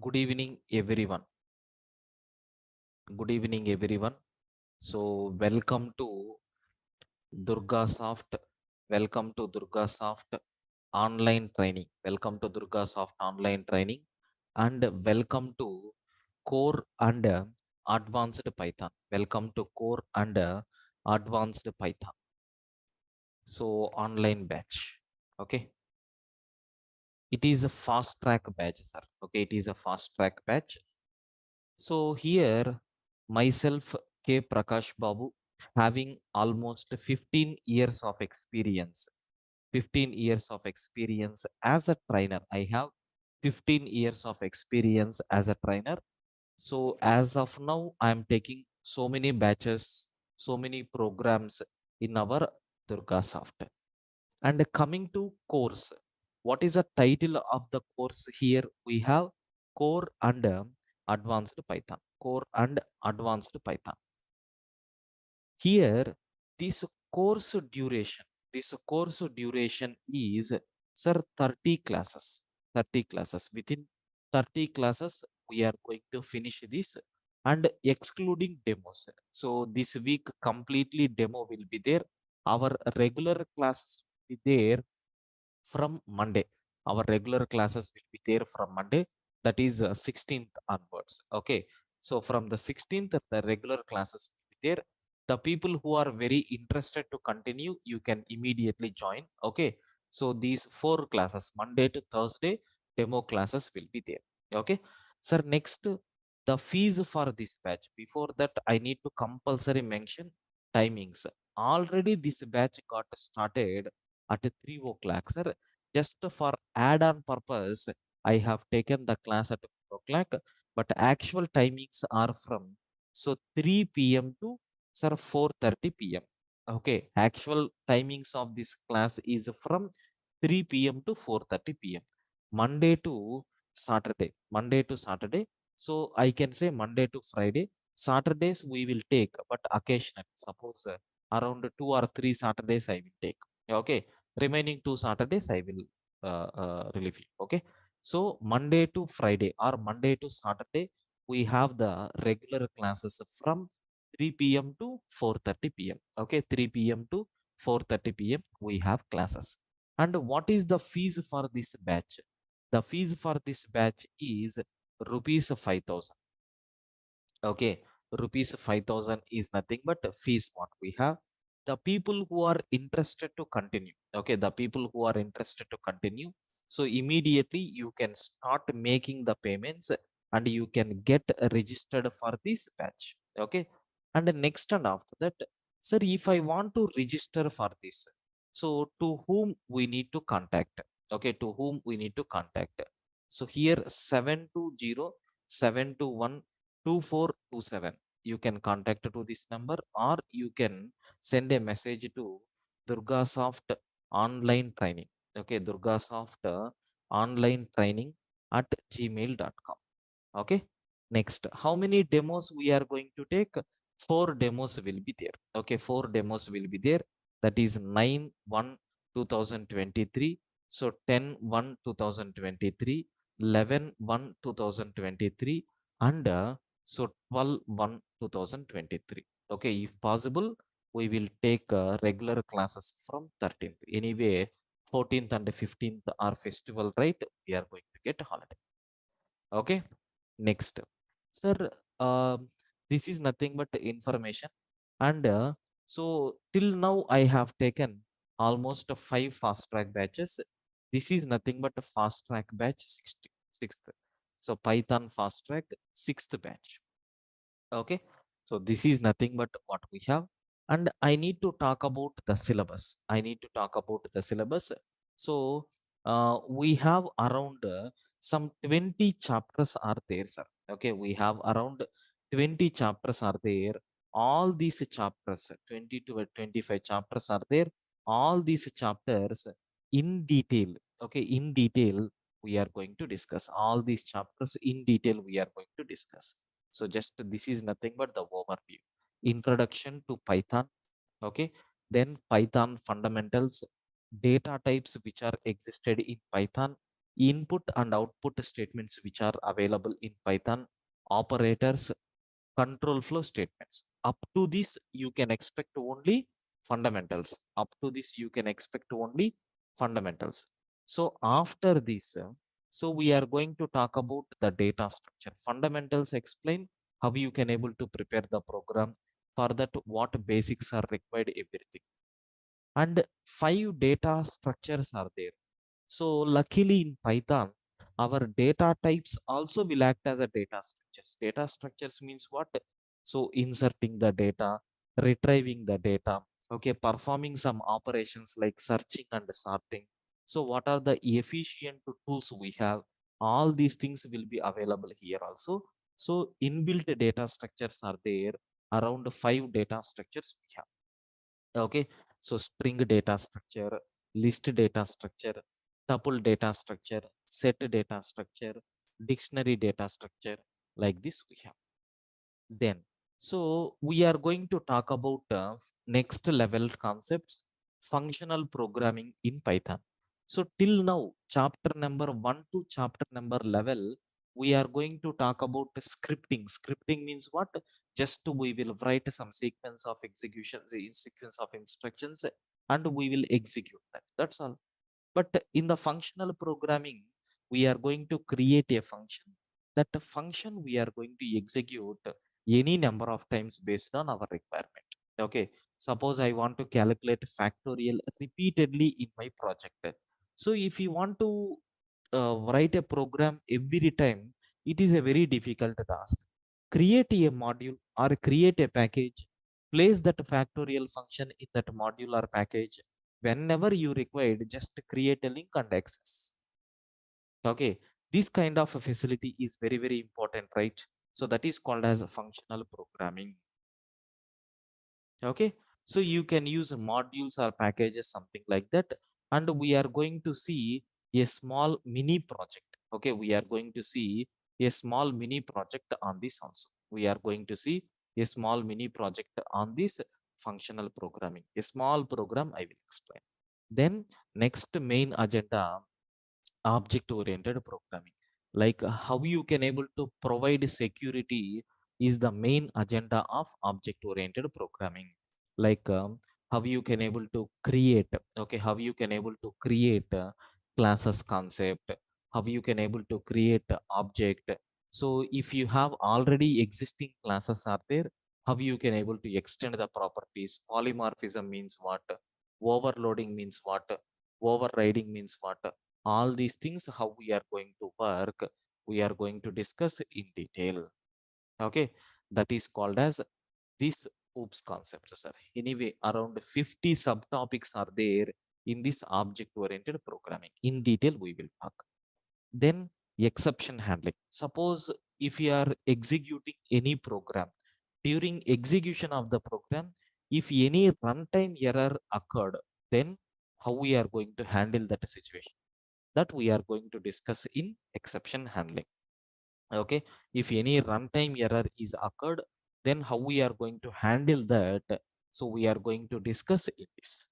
Good evening, everyone. Good evening, everyone. Welcome to Durga Soft. Welcome to Durga Soft online training. Welcome to Durga Soft online training, and welcome to Core and Advanced Python. Welcome to Core and Advanced Python. Online batch. Okay, it is a fast track batch, sir. Okay, it is a fast track batch. So here, myself, K. Prakash Babu, having almost 15 years of experience. 15 years of experience as a trainer. I have 15 years of experience as a trainer. So as of now, I am taking so many batches, so many programs in our Durga software. And coming to course, what is the title of the course? Here we have core and advanced Python. Core and advanced Python. Here, this course duration, this course duration is, sir, 30 classes. 30 classes. Within 30 classes, we are going to finish this and excluding demos. So this week completely demo will be there. Our regular classes will be there from Monday. Our regular classes will be there from Monday, that is 16th onwards. Okay. So from the 16th, the regular classes will be there. The people who are very interested to continue, you can immediately join. Okay. So these 4 classes, Monday to Thursday, demo classes will be there. Okay. Sir, next, the fees for this batch. Before that, I need to compulsory mention timings. Already this batch got started at 3 o'clock, sir. Just for add-on purpose, I have taken the class at 4 o'clock, but actual timings are from 3 p.m. to, sir, 4:30 p.m. Okay, actual timings of this class is from 3 p.m. to 4:30 p.m. Monday to Saturday. Monday to Saturday. So I can say Monday to Friday. Saturdays we will take, but occasionally, suppose around 2 or 3 Saturdays I will take. Okay, remaining 2 Saturdays I will relieve you. Okay, so Monday to Friday or Monday to Saturday we have the regular classes from 3 p.m. to 4:30 p.m. Okay, 3 p.m. to 4:30 p.m. we have classes. And what is the fees for this batch? The fees for this batch is rupees 5,000. Okay, rupees 5,000 is nothing but fees what we have. The people who are interested to continue, okay, the people who are interested to continue, so immediately you can start making the payments and you can get registered for this batch. Okay, and next, and after that, sir, if I want to register for this, so to whom we need to contact? Okay, to whom we need to contact? So here 720 721 2427, you can contact to this number, or you can send a message to Durgasoft online training. Okay, Durgasoft online training at gmail.com. Okay, next, how many demos we are going to take? 4 demos will be there. Okay, 4 demos will be there. That is 9/1/2023, so 10/1/2023, 11/1/2023, and so 12/1/2023. Okay, if possible, we will take regular classes from 13th. Anyway, 14th and 15th are festival, right? We are going to get holiday. Okay, next, sir, this is nothing but information. And so till now I have taken almost 5 fast track batches. This is nothing but a fast track batch, sixth. So Python fast track, sixth batch. Okay, so this is nothing but what we have. And I need to talk about the syllabus. I need to talk about the syllabus. So we have around some 20 chapters are there, sir. Okay, we have around 20 chapters are there. All these chapters, 20 to 25 chapters are there. All these chapters in detail. Okay, in detail we are going to discuss all these chapters in detail. We are going to discuss. So just this is nothing but the overview. Introduction to Python. Okay. Then Python fundamentals, data types which are existed in Python, input and output statements which are available in Python, operators, control flow statements. Up to this, you can expect only fundamentals. Up to this, you can expect only fundamentals. So after this, so we are going to talk about the data structure. Fundamentals explain how you can able to prepare the program. For that, what basics are required, everything. And 5 data structures are there. So luckily in Python, our data types also will act as a data structures. Data structures means what? So inserting the data, retrieving the data, okay, performing some operations like searching and sorting. So what are the efficient tools we have? All these things will be available here also. So inbuilt data structures are there, around 5 data structures we have. Okay, so string data structure, list data structure, tuple data structure, set data structure, dictionary data structure, like this we have. Then, so we are going to talk about next level concepts, functional programming in Python. So till now, chapter number 1 to chapter number level, we are going to talk about scripting. Scripting means what? Just we will write some sequence of executions, sequence of instructions, and we will execute that. That's all. But in the functional programming, we are going to create a function. That function we are going to execute any number of times based on our requirement. Okay, suppose I want to calculate factorial repeatedly in my project. So if you want to write a program every time, it is a very difficult task. Create a module or create a package, place that factorial function in that module or package. Whenever you require, just create a link and access. Okay, this kind of a facility is very, very important, right? So that is called as a functional programming. Okay, so you can use modules or packages, something like that. And we are going to see a small mini project. Okay, we are going to see a small mini project on this also. We are going to see a small mini project on this functional programming. A small program I will explain. Then next main agenda, object oriented programming, like how you can able to provide security is the main agenda of object oriented programming. Like how you can able to create, okay, how you can able to create classes concept, how you can able to create object. So if you have already existing classes are there, how you can able to extend the properties. Polymorphism means what? Overloading means what? Overriding means what? All these things, how we are going to work, we are going to discuss in detail. Okay, that is called as this oops concepts, sir. Anyway, around 50 subtopics are there in this object oriented programming. In detail we will talk. Then exception handling. Suppose if you are executing any program, during execution of the program, if any runtime error occurred, then how we are going to handle that situation, that we are going to discuss in exception handling. Okay, if any runtime error is occurred, then how we are going to handle that, so we are going to discuss in this.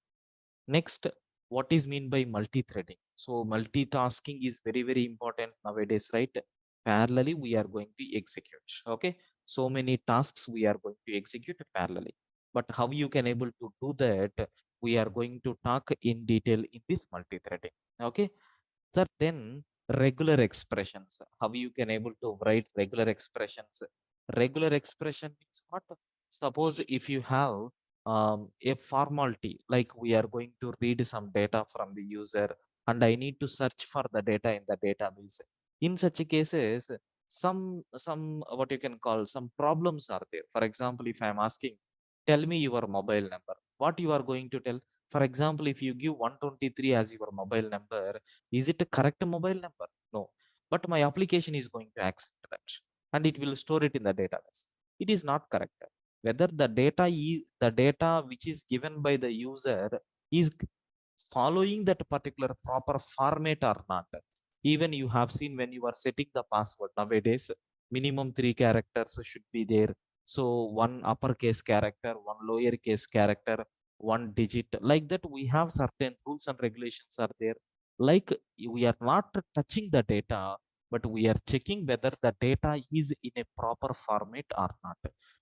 Next, what is mean by multi-threading? So multitasking is very, very important nowadays, right? Parallelly we are going to execute. Okay, so many tasks we are going to execute parallelly, but how you can able to do that, we are going to talk in detail in this multi-threading. Okay, sir, then regular expressions, how you can able to write regular expressions. Regular expression means what? Suppose if you have a formality, like we are going to read some data from the user and I need to search for the data in the database. In such cases, some what you can call some problems are there. For example, if I am asking, tell me your mobile number, what you are going to tell? For example, if you give 123 as your mobile number, is it a correct mobile number? No. But my application is going to accept that and it will store it in the database. It is not correct. Whether the data is the data which is given by the user is following that particular proper format or not. Even you have seen when you are setting the password nowadays, minimum 3 characters should be there. So one uppercase character, one lowercase character, one digit, like that we have certain rules and regulations are there. Like we are not touching the data, but we are checking whether the data is in a proper format or not.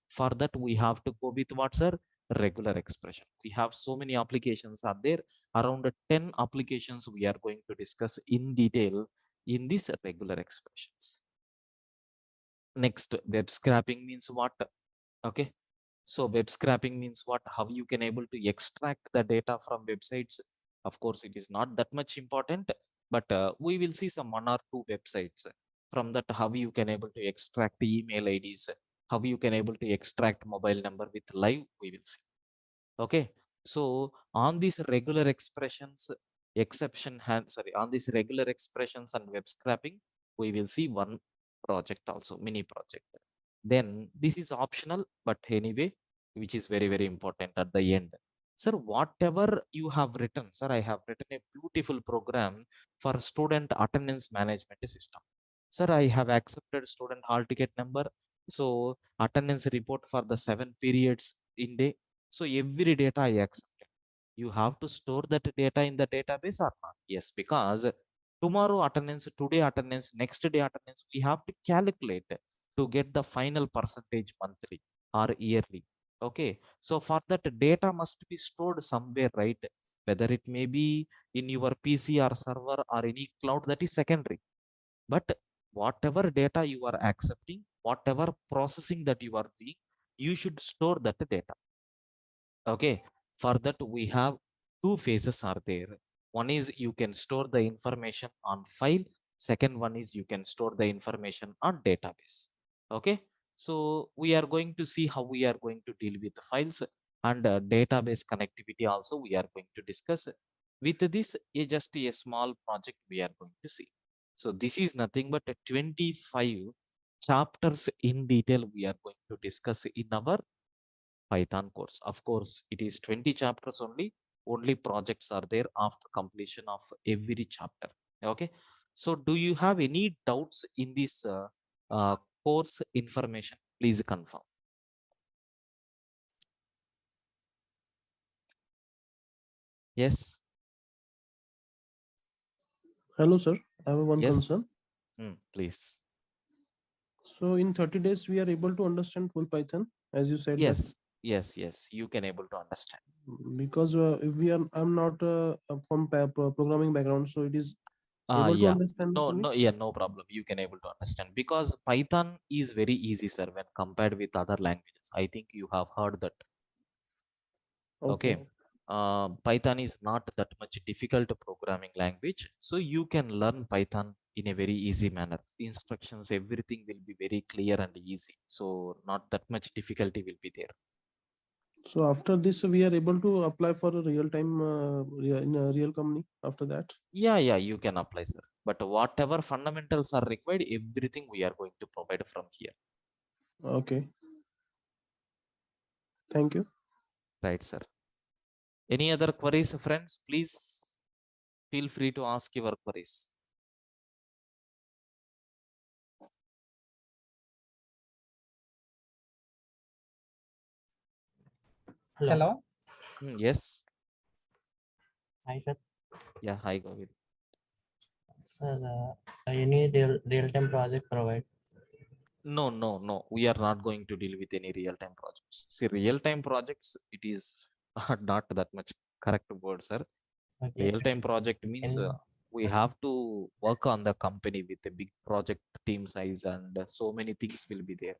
For that we have to go with what, sir? Regular expression. We have so many applications are there, around 10 applications we are going to discuss in detail in these regular expressions. Next, web scraping means what? Okay, so web scraping means what? How you can able to extract the data from websites. Of course, it is not that much important, but we will see some one or two websites. From that, how you can able to extract email IDs, how you can able to extract mobile number with live, we will see. Okay, so on these regular expressions, on these regular expressions and web scraping, we will see one project also, mini project. Then this is optional, but anyway, which is very very important at the end. Sir, whatever you have written, sir, I have written a beautiful program for student attendance management system. Sir, I have accepted student hall ticket number, so attendance report for the 7 periods in day. So every data I accepted. You have to store that data in the database or not? Yes, because tomorrow attendance, today attendance, next day attendance, we have to calculate to get the final percentage monthly or yearly. Okay, so for that data must be stored somewhere, right? Whether it may be in your PC or server or any cloud, that is secondary. But whatever data you are accepting, whatever processing that you are doing, you should store that data. Okay, for that we have two phases are there. One is you can store the information on file, second one is you can store the information on database. Okay, so we are going to see how we are going to deal with the files and database connectivity also we are going to discuss. With this, just a small project we are going to see. So this is nothing but a 25 chapters in detail we are going to discuss in our Python course. Of course, it is 20 chapters only. Only projects are there after completion of every chapter. Okay. So do you have any doubts in this uh, course information? Please confirm. Yes. Hello, sir. I have one Yes. concern. Please. So in 30 days, we are able to understand full Python, as you said that. Yes. Yes. Yes. You can able to understand. Because if we are, I'm not from programming background, so it is able to Yeah. understand No, for me. no, yeah, no problem. You can able to understand because Python is very easy, sir, when compared with other languages. I think you have heard that. Okay. Okay. Python is not that much difficult programming language, so you can learn Python in a very easy manner. Instructions, everything will be very clear and easy, so not that much difficulty will be there. So after this, we are able to apply for a real time in a real company. After that. Yeah, yeah, you can apply, sir. But whatever fundamentals are required, everything we are going to provide from here. Okay. Thank you. Right, sir. Any other queries, friends? Please feel free to ask your queries. Hello. Yes. Hi, sir. Yeah, hi, Govind. Sir, any real-time project provide? No, no, no. We are not going to deal with any real-time projects. See, real-time projects, it is not that much correct word, sir. Okay. Real-time project means And we have to work on the company with a big project team size and so many things will be there.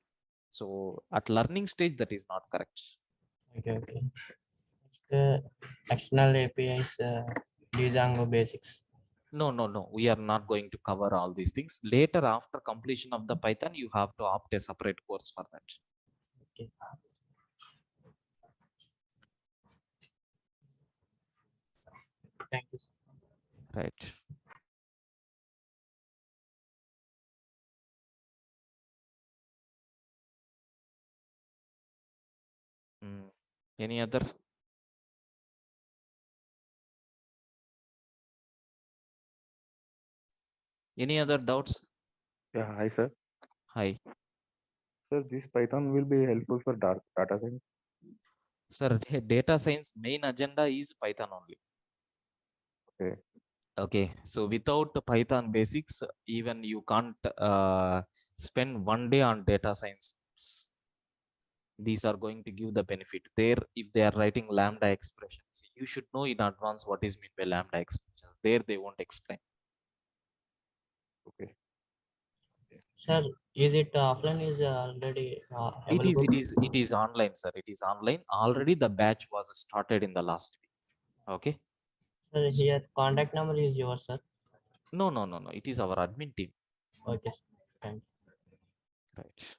So at learning stage, that is not correct. okay, okay. Next, external APIs, Django basics. No, no, no. We are not going to cover all these things. Later, after completion of the Python, you have to opt a separate course for that. Okay. Thank you, sir. Right. Any other? Any other doubts? Yeah, hi sir. Hi. Sir, this Python will be helpful for data science. Sir, data science main agenda is Python only. Okay. Okay, so without the Python basics, even you can't spend one day on data science. These are going to give the benefit. There, if they are writing lambda expressions, you should know in advance what is meant by lambda expressions. There, they won't explain. Okay. Sir, is it offline is already available? It is online, sir. It is online. Already the batch was started in the last week. Okay. Sir, here contact number is yours, sir. No, no, no, no. It is our admin team. Okay, thank you. Right.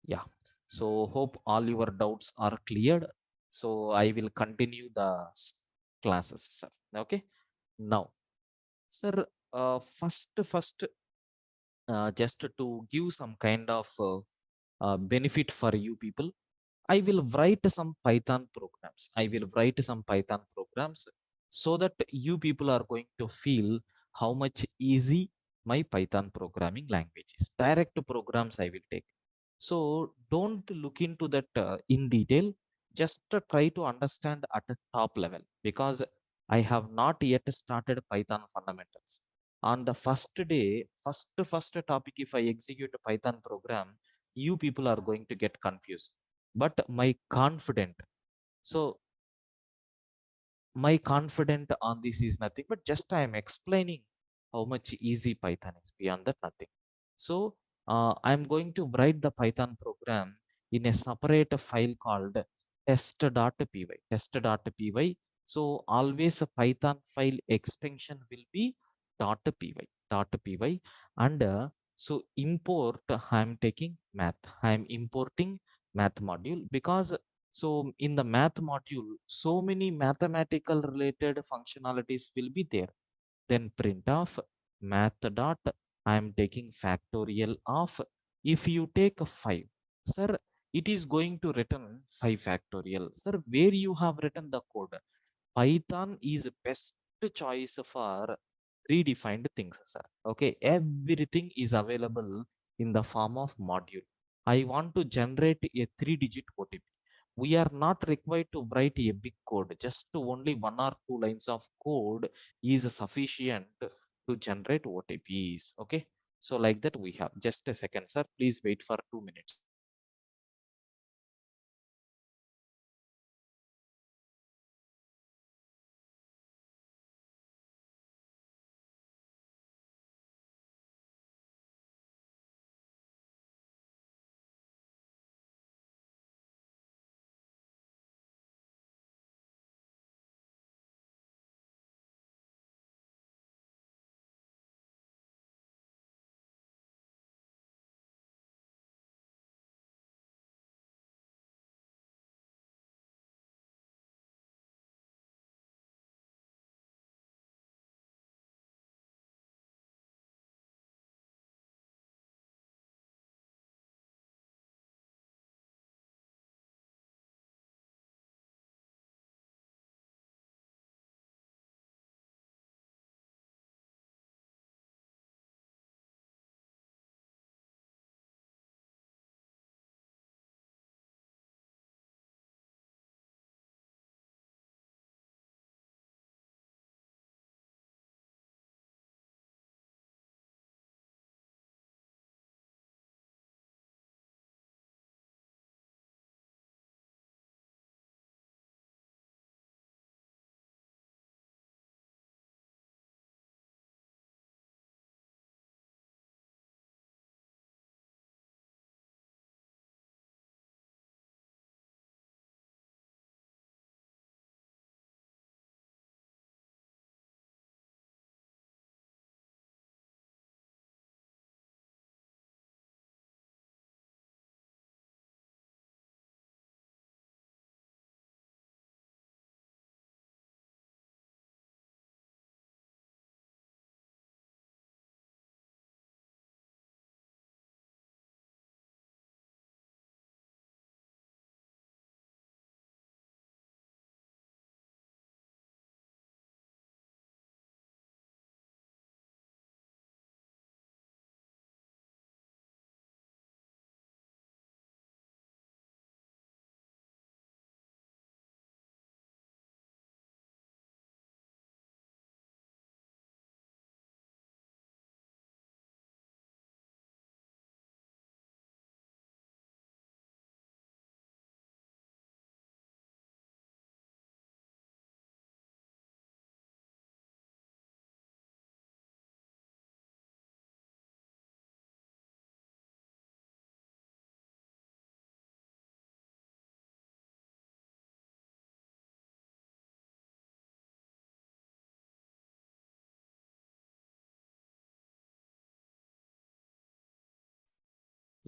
Yeah. So hope all your doubts are cleared. So I will continue the classes, sir. Okay. Now, sir, first, just to give some kind of benefit for you people, I will write some Python programs. I will write some Python programs so that you people are going to feel how much easy my Python programming language is. Direct programs I will take. So don't look into that in detail. Just try to understand at the top level, because I have not yet started Python fundamentals. On the first day, first topic, if I execute a Python program, you people are going to get confused. But so my confident on this is nothing but just I am explaining how much easy Python is. Beyond that, nothing. So I'm going to write the Python program in a separate file called test.py. Test.py. So always a Python file extension will be .py. .py. And so import, I'm taking math. I'm importing math module, because so in the math module, so many mathematical related functionalities will be there. Then print of math dot, I am taking factorial of, if you take a 5, sir, it is going to return 5 factorial. Sir, where you have written the code? Python is best choice for predefined things, sir. Okay, everything is available in the form of module. I want to generate a 3-digit OTP. We are not required to write a big code. Just only 1 or 2 lines of code is sufficient to generate OTPs. Okay, so like that we have. Just a second, sir. Please wait for 2 minutes.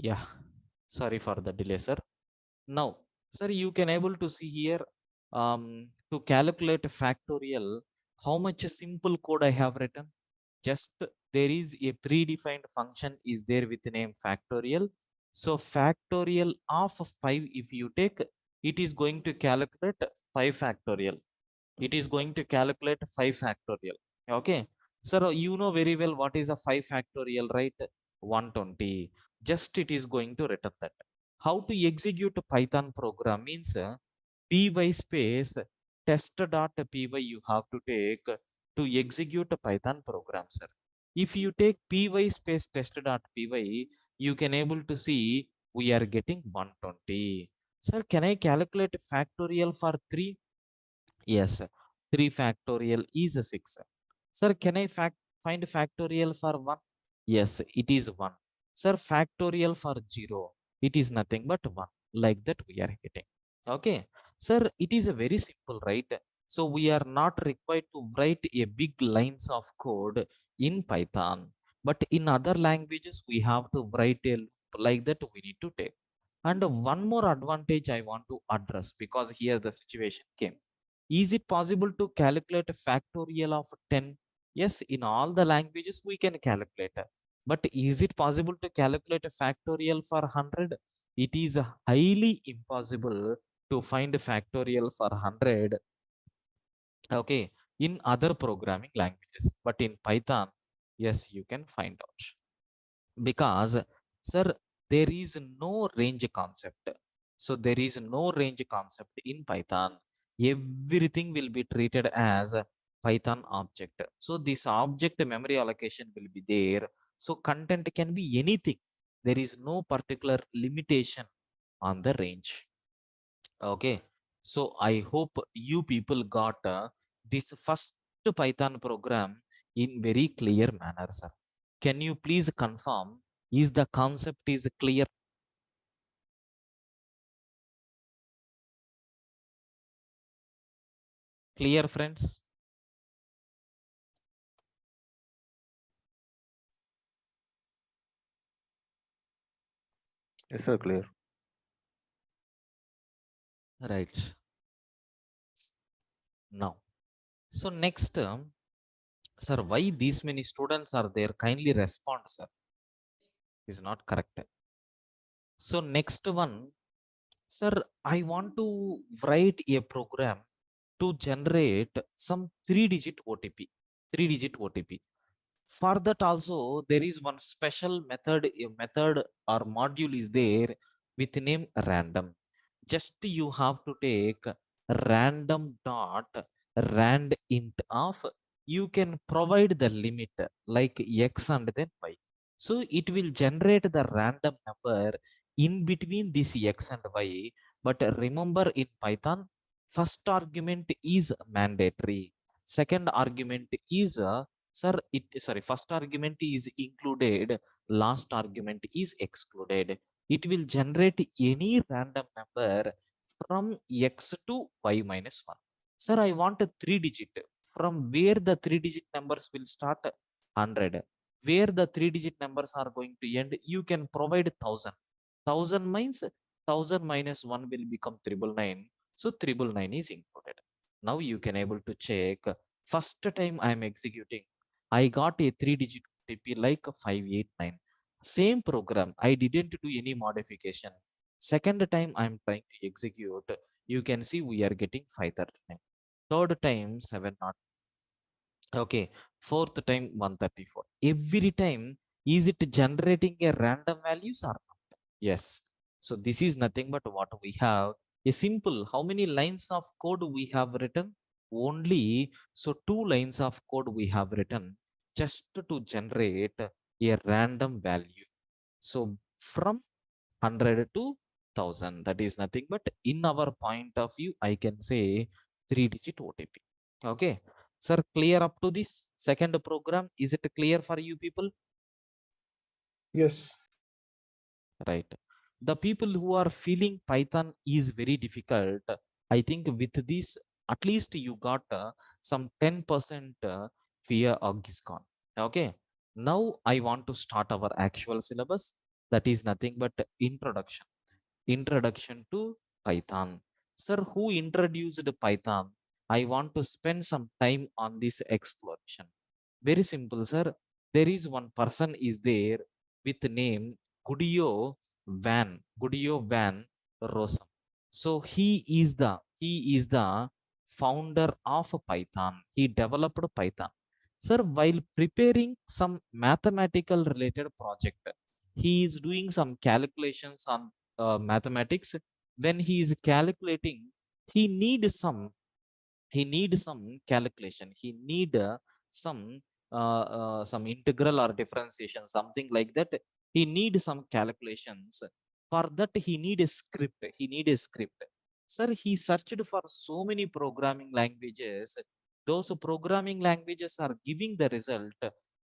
Yeah, sorry for the delay, sir. Now, sir, you can able to see here to calculate factorial, how much simple code I have written. Just there is a predefined function is there with the name factorial. So factorial of 5, if you take, it is going to calculate 5 factorial. It is going to calculate 5 factorial. Okay. Sir, you know very well what is a 5 factorial, right? 120. Just it is going to return that. How to execute a Python program means py space test.py you have to take to execute a Python program, sir. If you take py space test.py, you can able to see we are getting 120. Sir, can I calculate factorial for 3? Yes, 3 factorial is a 6. Sir, can I find factorial for 1? Yes, it is 1. Sir, factorial for 0, it is nothing but 1. Like that we are getting. Okay. Sir, it is a very simple, right? So we are not required to write a big lines of code in Python. But in other languages, we have to write a loop like that we need to take. And one more advantage I want to address, because here the situation came. Is it possible to calculate a factorial of 10? Yes, in all the languages we can calculate. But is it possible to calculate a factorial for 100? It is highly impossible to find a factorial for 100. Okay, in other programming languages. But in Python, yes, you can find out. Because, sir, there is no range concept. So there is no range concept in Python. Everything will be treated as a Python object. So this object memory allocation will be there. So content can be anything. There is no particular limitation on the range. Okay, so I hope you people got this first Python program in very clear manner, sir. Can you please confirm, is the concept is clear? Clear, friends? Yes, sir, clear. Right. Now, so next, sir, why these many students are there? Kindly respond, sir. Is not correct. So next one, sir, I want to write a program to generate some 3-digit OTP. 3-digit OTP. For that also, there is one special method, a method or module is there with name random. Just you have to take random dot rand int of, you can provide the limit like x and then y. So it will generate the random number in between this x and y. But remember in Python, first argument is mandatory. Second argument is sir, first argument is included, last argument is excluded. It will generate any random number from x to y minus 1. Sir, I want a 3-digit. From where the 3-digit numbers will start? 100. Where the 3-digit numbers are going to end? You can provide 1000. 1000 means 1000 minus 1 will become 999. So 999 is included. Now you can able to check. First time I am executing, I got a 3-digit OTP like 589. Same program, I didn't do any modification. Second time I'm trying to execute, you can see we are getting 539. Third time 700. Okay, fourth time 134. Every time, is it generating a random values or not? Yes. So this is nothing but what we have. A simple, how many lines of code we have written? Only, so 2 lines of code we have written just to generate a random value. So from 100 to 1000, that is nothing but in our point of view, I can say 3-digit OTP. Okay. Sir, clear up to this second program? Is it clear for you people? Yes. Right. The people who are feeling Python is very difficult, I think with this, at least you got some 10% fear of is gone. Okay. Now I want to start our actual syllabus. That is nothing but introduction. Introduction to Python. Sir, who introduced Python? I want to spend some time on this exploration. Very simple, sir. There is one person is there with name Gudio Van Rossum. So he is the founder of Python. He developed Python. Sir, while preparing some mathematical related project, he is doing some calculations on mathematics. When he is calculating, he needs some calculation. He need some integral or differentiation, something like that. He need some calculations. For that he need a script. Sir, he searched for so many programming languages. Those programming languages are giving the result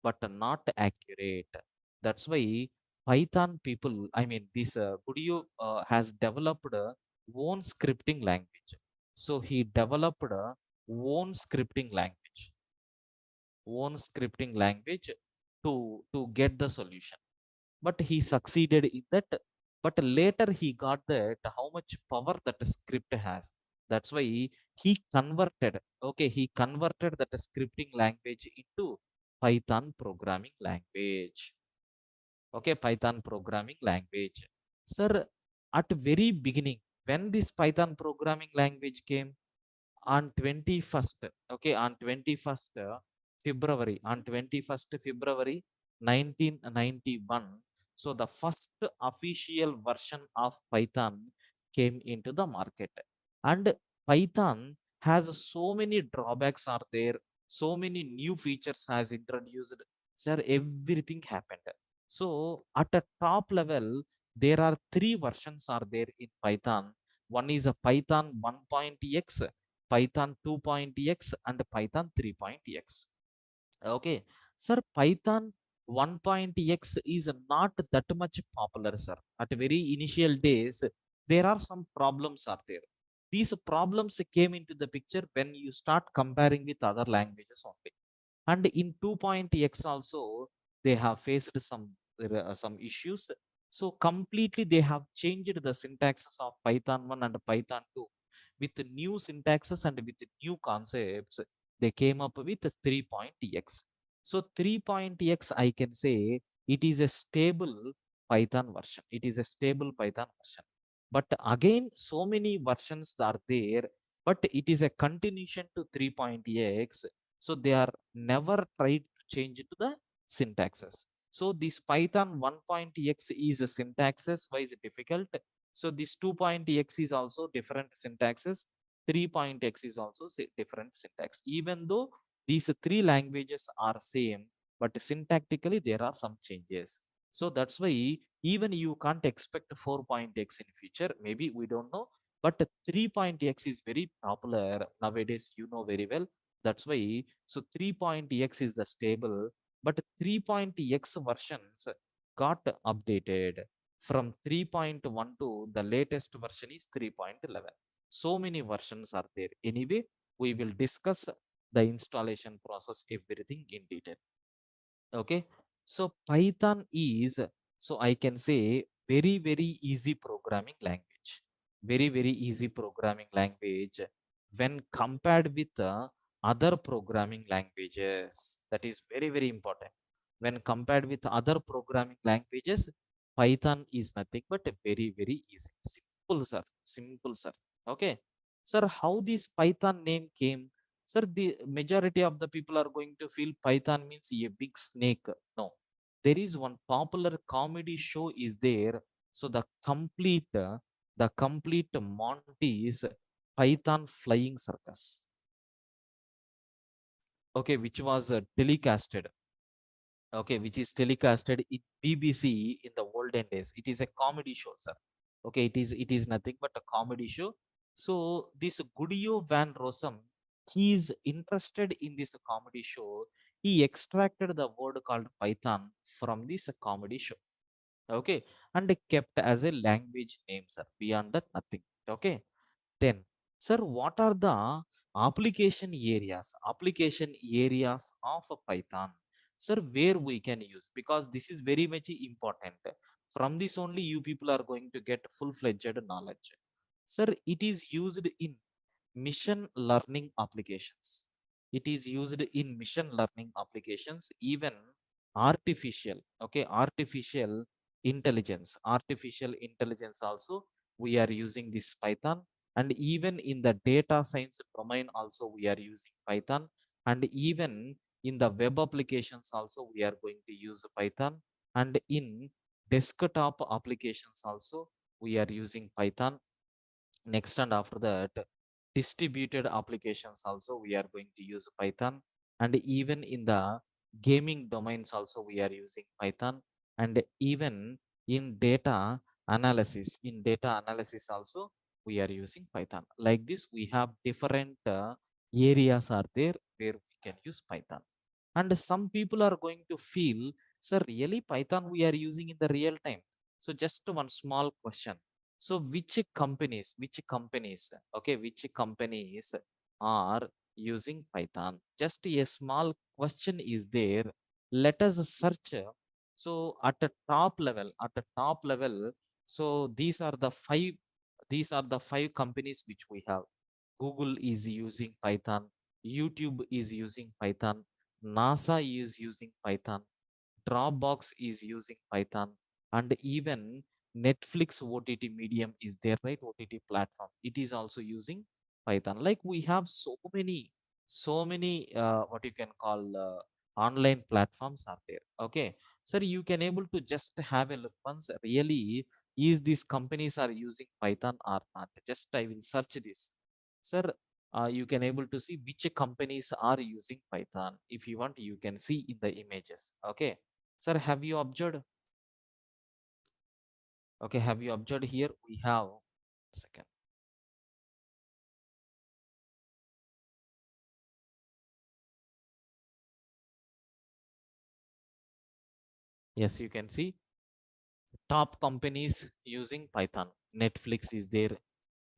but not accurate. That's why Python people, I mean this Gudio has developed own scripting language. So he developed a own scripting language to get the solution. But he succeeded in that. But later he got that how much power that script has. That's why he converted. Okay, he converted that scripting language into Python programming language. Okay, Python programming language. Sir, at very beginning, when this Python programming language came, on 21st, okay, on 21st February, on 21st February 1991. So the first official version of Python came into the market. And Python has so many drawbacks are there, so many new features has introduced. Sir, everything happened. So at a top level, there are three versions are there in Python. One is a Python 1.x, Python 2.x, and Python 3.x. Okay, sir, Python 1.x is not that much popular, sir. At very initial days, there are some problems are there. These problems came into the picture when you start comparing with other languages only. And in 2.x also they have faced some issues. So completely they have changed the syntaxes of Python 1 and Python 2 with new syntaxes and with new concepts. They came up with 3.x. So 3.x, I can say it is a stable Python version. It is a stable Python version. But again, so many versions are there, but it is a continuation to 3.x. So they are never tried to change to the syntaxes. So this Python 1.x is a syntaxes wise difficult. So this 2.x is also different syntaxes. 3.x is also different syntax. Even though these three languages are same, but syntactically there are some changes. So that's why even you can't expect 4.x in future. Maybe we don't know, but 3.x is very popular nowadays. You know very well. That's why, so 3.x is the stable, but 3.x versions got updated from 3.1 to the latest version is 3.11. So many versions are there. Anyway, we will discuss the installation process, everything in detail. Okay, so Python is, so I can say, very easy programming language. Very easy programming language when compared with other programming languages. That is very important. When compared with other programming languages, Python is nothing but a very easy. Simple, sir. Simple, sir. Okay, sir, how this Python name came? Sir, the majority of the people are going to feel Python means a big snake. No, there is one popular comedy show is there. So the complete Monty's Python Flying Circus. Okay, which was telecasted. Okay, which is telecasted in BBC in the olden days. It is a comedy show, sir. Okay, it is nothing but a comedy show. So this Gudio Van Rossum, he is interested in this comedy show. He extracted the word called Python from this comedy show. Okay, and kept as a language name, sir. Beyond that, nothing. Okay, then, sir, what are the application areas of Python? Sir, where we can use, because this is very much important. From this only you people are going to get full-fledged knowledge. Sir, it is used in mission learning applications. It is used in mission learning applications, even artificial, okay, artificial intelligence also we are using this Python, and even in the data science domain also we are using Python, and even in the web applications also we are going to use Python, and in desktop applications also we are using Python. Next, and after that, distributed applications also we are going to use Python, and even in the gaming domains also we are using Python, and even in data analysis also we are using Python. Like this, we have different areas are there where we can use Python. And some people are going to feel, sir, really Python we are using in the real time? So just one small question. So which companies are using Python? Just a small question is there. Let us search. So at the top level, so these are the five companies which we have. Google is using Python, YouTube is using Python, NASA is using Python, Dropbox is using Python, and even Netflix OTT medium is there, right? OTT platform. It is also using Python. Like we have so many what you can call online platforms are there. Okay, sir, you can able to just have a look once. Really, is these companies are using Python or not? Just I will search this, sir. You can able to see which companies are using Python. If you want, you can see in the images. Okay, sir, have you observed? Okay, have you observed here? We have second. Yes, you can see top companies using Python. Netflix is there,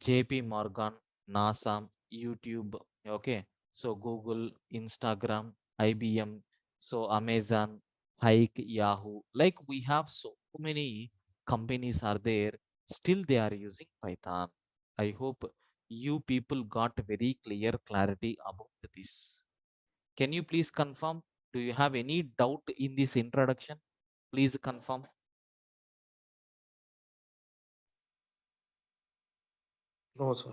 JP Morgan, NASA, YouTube. Okay, so Google, Instagram, IBM, so Amazon, Hike, Yahoo. Like we have so many companies are there. Still, they are using Python. I hope you people got very clear clarity about this. Can you please confirm? Do you have any doubt in this introduction? Please confirm. No, sir.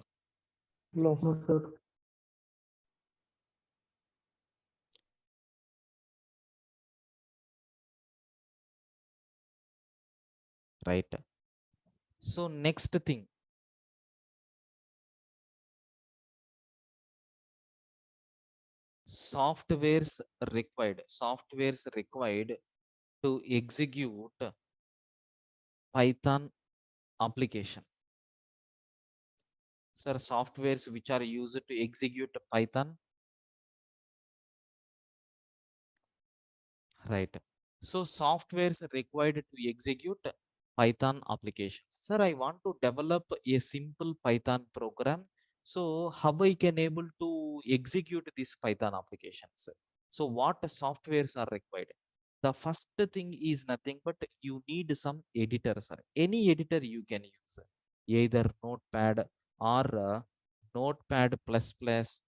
No, sir. Right. So next thing, softwares required to execute Python application. Sir, softwares which are used to execute Python. Right. So softwares required to execute Python applications. Sir, I want to develop a simple Python program. So how I can able to execute these Python applications? So what softwares are required? The first thing is nothing but you need some editor, sir. Any editor you can use, either Notepad or Notepad plus plus.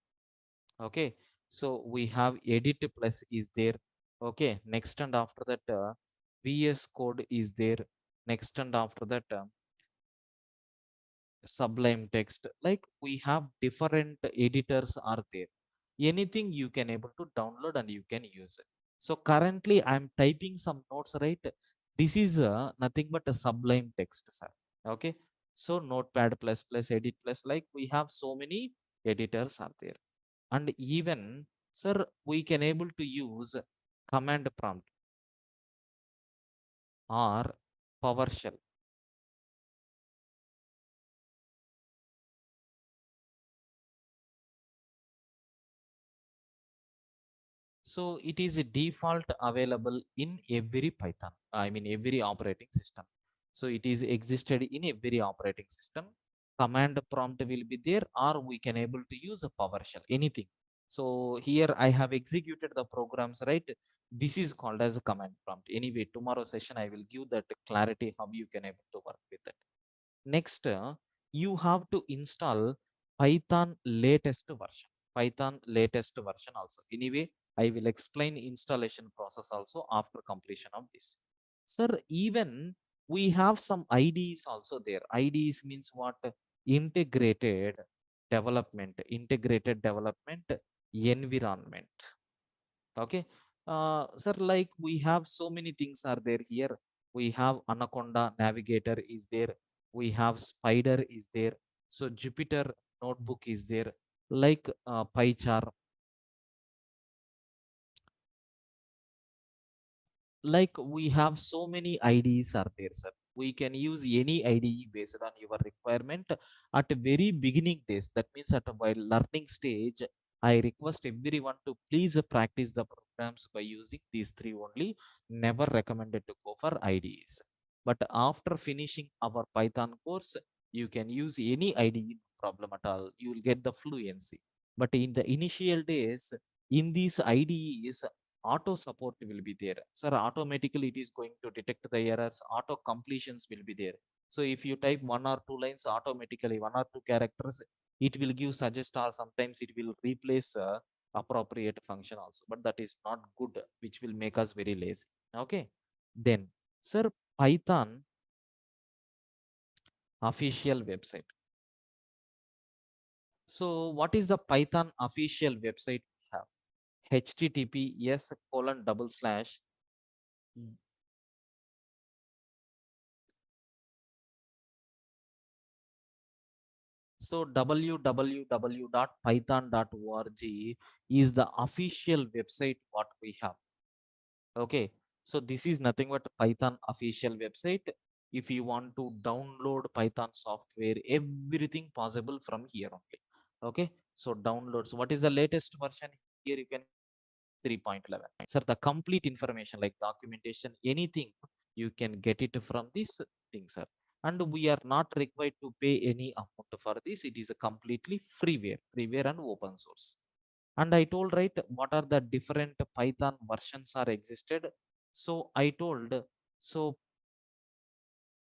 Okay, so we have edit plus is there. Okay, next, and after that VS code is there. Next, and after that Sublime text. Like we have different editors are there. Anything you can able to download and you can use it. So currently I'm typing some notes, right? This is nothing but a Sublime text, sir. Okay, so Notepad plus plus edit plus, like we have so many editors are there. And even, sir, we can able to use command prompt or PowerShell. So it is a default available in every Python, I mean every operating system. So it is existed in every operating system. Command prompt will be there, or we can able to use a PowerShell, anything. So here I have executed the programs, right? This is called as a command prompt. Anyway, tomorrow session I will give that clarity how you can able to work with it. Next, you have to install Python latest version. Python latest version also. Anyway, I will explain installation process also after completion of this. Sir, even we have some IDEs also there. IDEs means what? Integrated development environment. Okay. Sir, like we have so many things are there here. We have Anaconda Navigator is there. We have Spider is there. So Jupyter Notebook is there. Like PyCharm, like we have so many IDEs are there, sir. We can use any IDE based on your requirement at a very beginning days. That means at a while learning stage, I request everyone to please practice the programs by using these three only. Never recommended to go for IDEs. But after finishing our Python course, you can use any IDE, no problem at all. You will get the fluency. But in the initial days, in these IDEs, auto support will be there, sir. Automatically it is going to detect the errors, auto completions will be there. So if you type one or two lines, automatically one or two characters, it will give suggest, or sometimes it will replace appropriate function also, but that is not good, which will make us very lazy. Okay, then, sir, Python official website. So what is the Python official website we have? https colon double slash So www.python.org is the official website what we have. Okay. So this is nothing but Python official website. If you want to download Python software, everything possible from here only. Okay. So downloads. What is the latest version? Here you can see 3.11. Sir, the complete information like documentation, anything you can get it from this thing, sir. And we are not required to pay any amount for this. It is a completely freeware and open source. And I told, right, what are the different Python versions are existed. So I told, so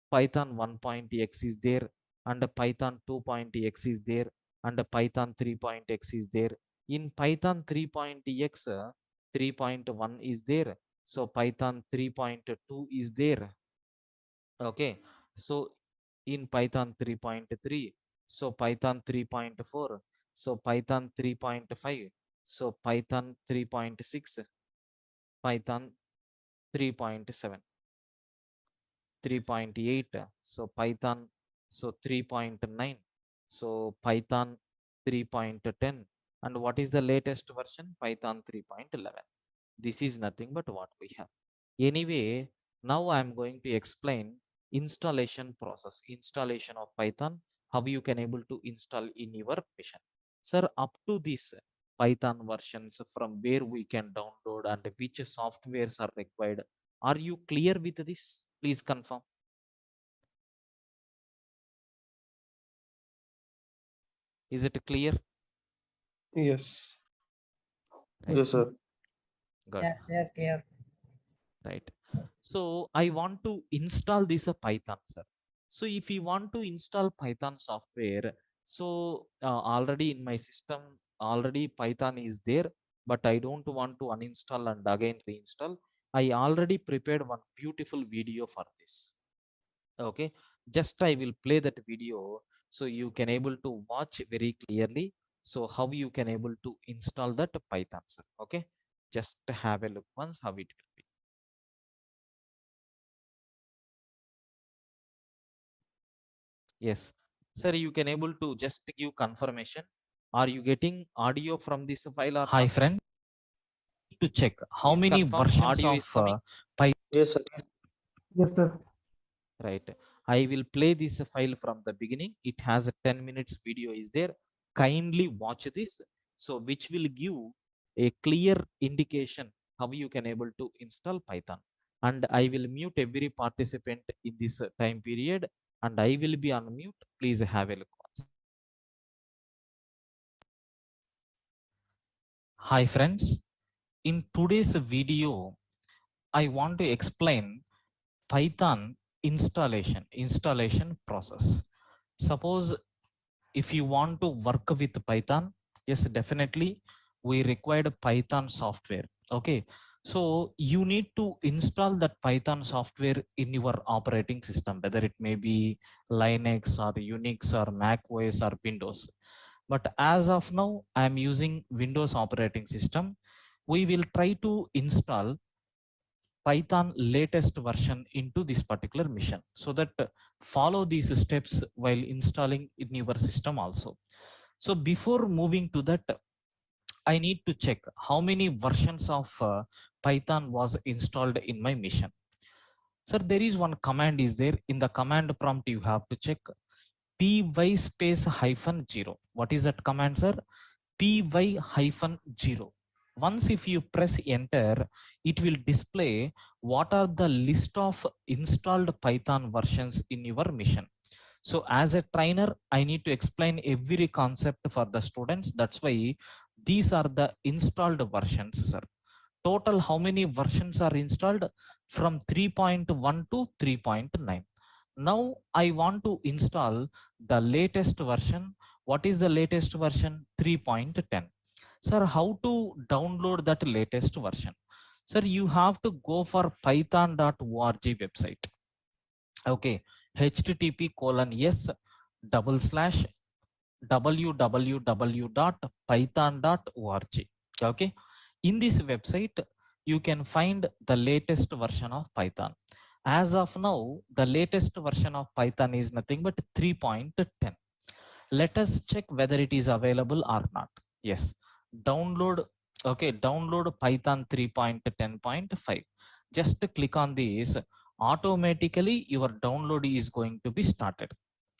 Python 1.x is there, and Python 2.x is there, and Python 3.x is there. In Python 3.x, 3.1 is there. So Python 3.2 is there. Okay. So in Python 3.3, so Python 3.4, so Python 3.5, so Python 3.6, Python 3.7. 3.8, so Python, so 3.9, so Python 3.10, and what is the latest version? Python 3.11. This is nothing but what we have. Anyway, now I'm going to explain installation process, installation of Python, how you can able to install in your machine. Sir, up to this Python versions, from where we can download and which softwares are required. Are you clear with this? Please confirm. Is it clear? Yes. Right. Yes, sir. Good. Yeah, yes, clear. Right. So I want to install this Python, sir. So if you want to install Python software, so already in my system, already Python is there, but I don't want to uninstall and again reinstall. I already prepared one beautiful video for this. Okay, just I will play that video so you can able to watch very clearly. So how you can able to install that Python, sir. Okay, just have a look once how it will be. Yes, sir, you can able to just give confirmation. Are you getting audio from this file or Hi not? friend, to check how Please many confirm versions audio of is coming. Python. Yes, sir. Yes, sir. Right. I will play this file from the beginning. It has a 10 minutes video is there. Kindly watch this. So which will give a clear indication how you can able to install Python. And I will mute every participant in this time period, and I will be on mute. Please have a look once. Hi friends, in today's video, I want to explain Python installation process. Suppose if you want to work with Python, yes, definitely we required Python software. Okay, so you need to install that Python software in your operating system, whether it may be Linux or Unix or Mac OS or Windows. But as of now, I am using Windows operating system. We will try to install Python latest version into this particular mission so that follow these steps while installing in your system also. So before moving to that, I need to check how many versions of Python was installed in my mission. Sir, there is one command is there. In the command prompt, you have to check py space hyphen 0. What is that command, sir? py hyphen 0. Once if you press enter, it will display what are the list of installed Python versions in your mission. So as a trainer, I need to explain every concept for the students. That's why these are the installed versions, sir. Total, how many versions are installed? From 3.1 to 3.9. Now I want to install the latest version. What is the latest version? 3.10. Sir, how to download that latest version? Sir, you have to go for python.org website. Okay, http://www.python.org. Okay, in this website you can find the latest version of Python. As of now, the latest version of Python is nothing but 3.10. Let us check whether it is available or not. Yes, download. Okay, download Python 3.10.5. Just click on this, automatically your download is going to be started.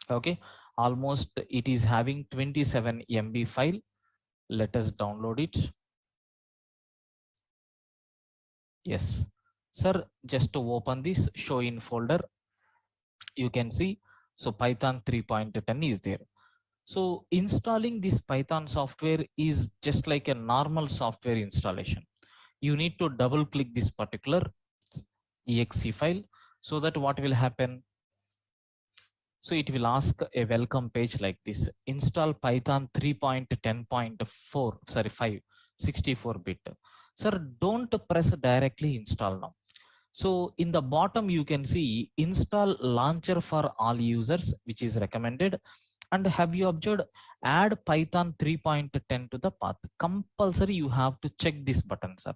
Okay, almost it is having 27 MB file. Let us download it. Yes, sir, just to open this show in folder, you can see, so Python 3.10 is there. So installing this Python software is just like a normal software installation. You need to double click this particular exe file, so that what will happen, so it will ask a welcome page like this: install Python 3.10.4, sorry, 5, 64-bit. Sir, don't press directly install now. So in the bottom you can see install launcher for all users, which is recommended. And have you observed add Python 3.10 to the path? Compulsory you have to check this button, sir.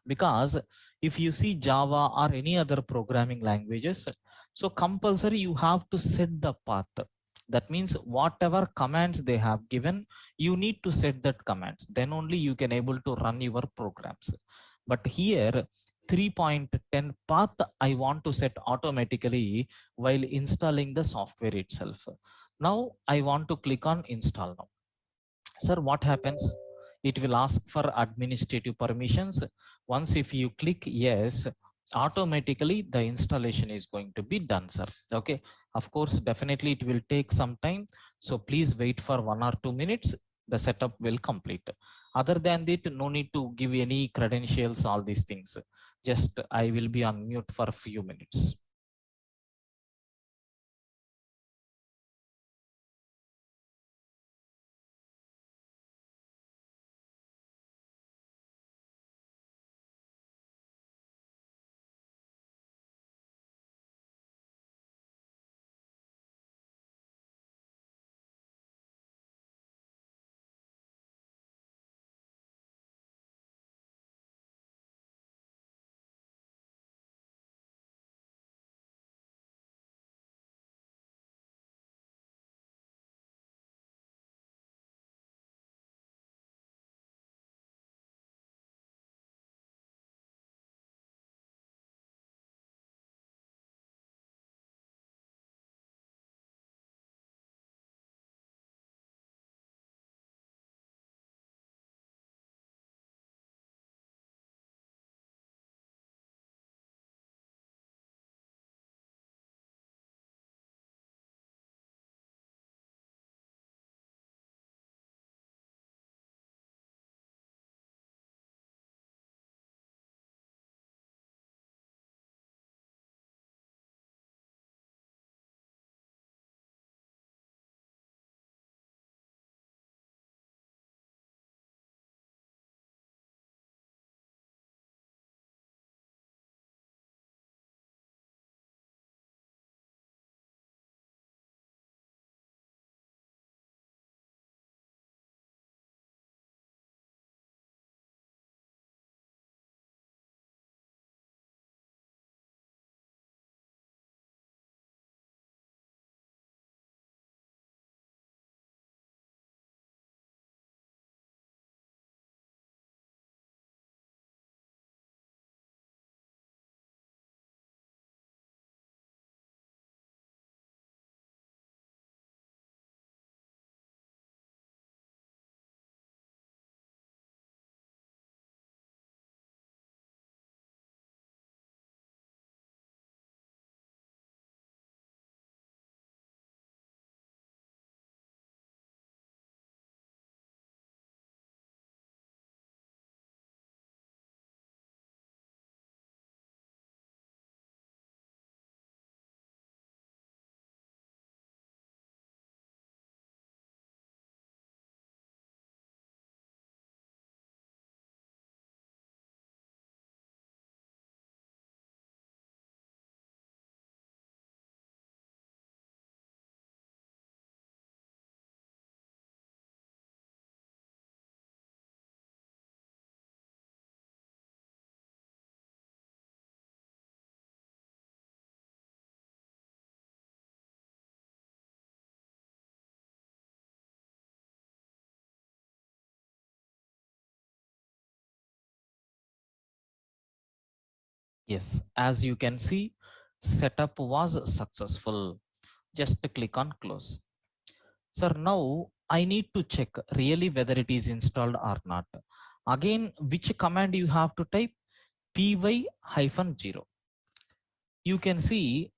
Because if you see Java or any other programming languages, so compulsory you have to set the path. That means whatever commands they have given, you need to set that commands, then only you can able to run your programs. But here 3.10 path I want to set automatically while installing the software itself. Now I want to click on install now. Sir, what happens? It will ask for administrative permissions. Once if you click yes, automatically the installation is going to be done, sir. Okay, of course, definitely it will take some time, so please wait for 1 or 2 minutes. The setup will complete. Other than that, no need to give any credentials, all these things. Just I will be on mute for a few minutes. Yes, as you can see, setup was successful. Just click on close. Sir, now I need to check really whether it is installed or not. Again, which command you have to type? py-0. You can see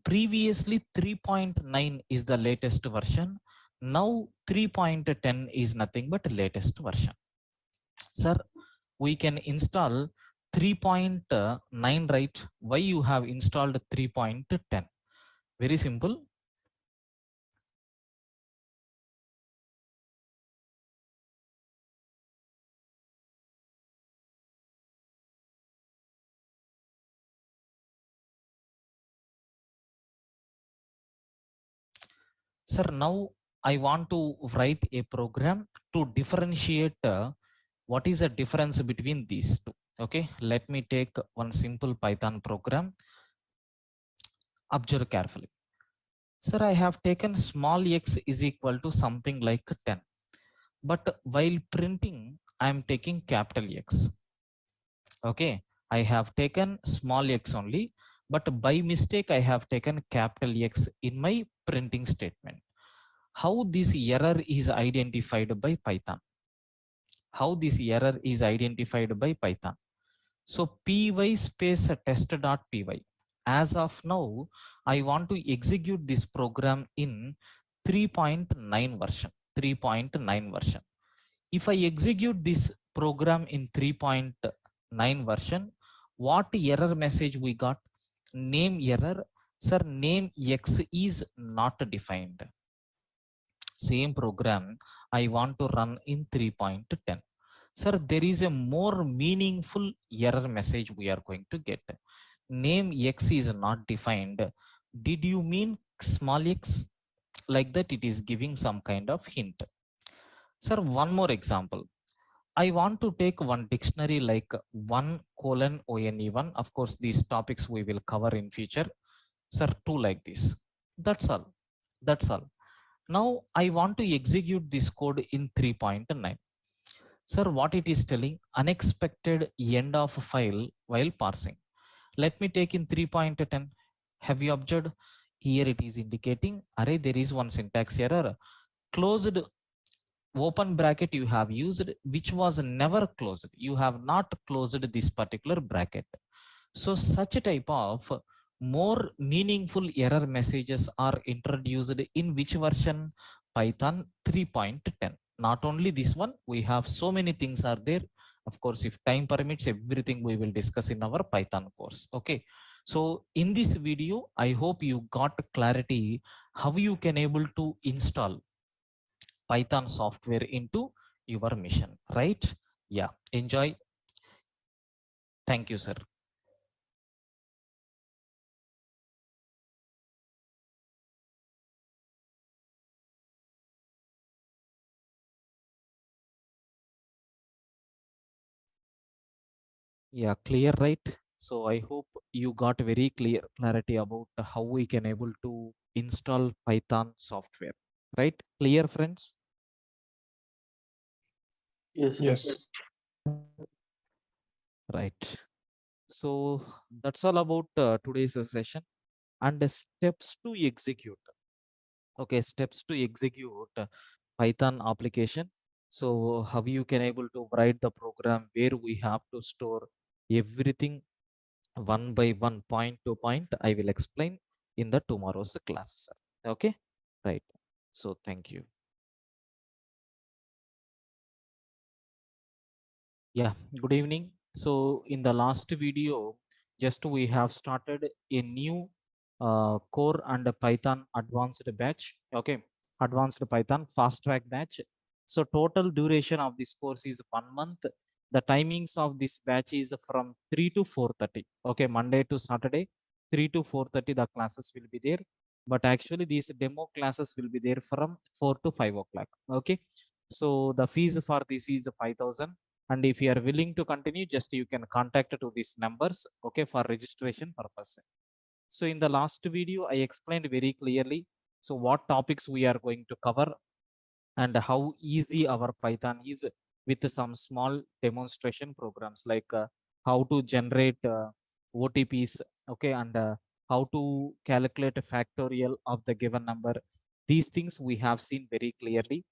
previously 3.9 is the latest version. Now 3.10 is nothing but latest version. Sir, we can install 3.9, right? Why you have installed 3.10? Very simple. Sir, now I want to write a program to differentiate what is the difference between these two. Okay, let me take one simple Python program. Observe carefully. Sir, I have taken small x is equal to something like 10. But while printing, I am taking capital X. Okay, I have taken small x only, but by mistake, I have taken capital X in my printing statement. How this error is identified by Python? How this error is identified by Python? So py space test.py. As of now, I want to execute this program in 3.9 version. 3.9 version. If I execute this program in 3.9 version, what error message we got? Name error. Sir, name X is not defined. Same program I want to run in 3.10. Sir, there is a more meaningful error message we are going to get. Name X is not defined. Did you mean small x? Like that, it is giving some kind of hint. Sir, one more example. I want to take one dictionary like 1:one. Of course, these topics we will cover in future. Sir, two like this. That's all. That's all. Now I want to execute this code in 3.9. Sir, what it is telling? Unexpected end of file while parsing. Let me take in 3.10. Have you observed? Here it is indicating, array, there is one syntax error. Closed open bracket you have used, which was never closed. You have not closed this particular bracket. So such a type of more meaningful error messages are introduced in which version? Python 3.10. Not only this one, we have so many things are there. Of course, if time permits, everything we will discuss in our Python course. Okay. So in this video, I hope you got clarity how you can able to install Python software into your mission, right? Yeah, enjoy. Thank you, sir. Yeah, clear, right? So I hope you got very clear clarity about how we can able to install Python software, right? Clear, friends? Yes. Right. So that's all about today's session and the steps to execute. Okay, steps to execute Python application. So how you can able to write the program where we have to store everything one by one, point to point. I will explain in the tomorrow's class, sir. Okay, right. So thank you. Yeah, good evening. So in the last video, just we have started a new core and a Python advanced batch. Okay, advanced Python fast track batch. So total duration of this course is 1 month. The timings of this batch is from 3 to 4:30. Okay, Monday to Saturday, 3 to 4:30 the classes will be there. But actually these demo classes will be there from 4 to 5 o'clock. Okay, so the fees for this is 5,000, and if you are willing to continue, just you can contact to these numbers, okay, for registration purpose. So in the last video I explained very clearly so what topics we are going to cover and how easy our Python is with some small demonstration programs like how to generate OTPs, okay, and how to calculate a factorial of the given number. These things we have seen very clearly.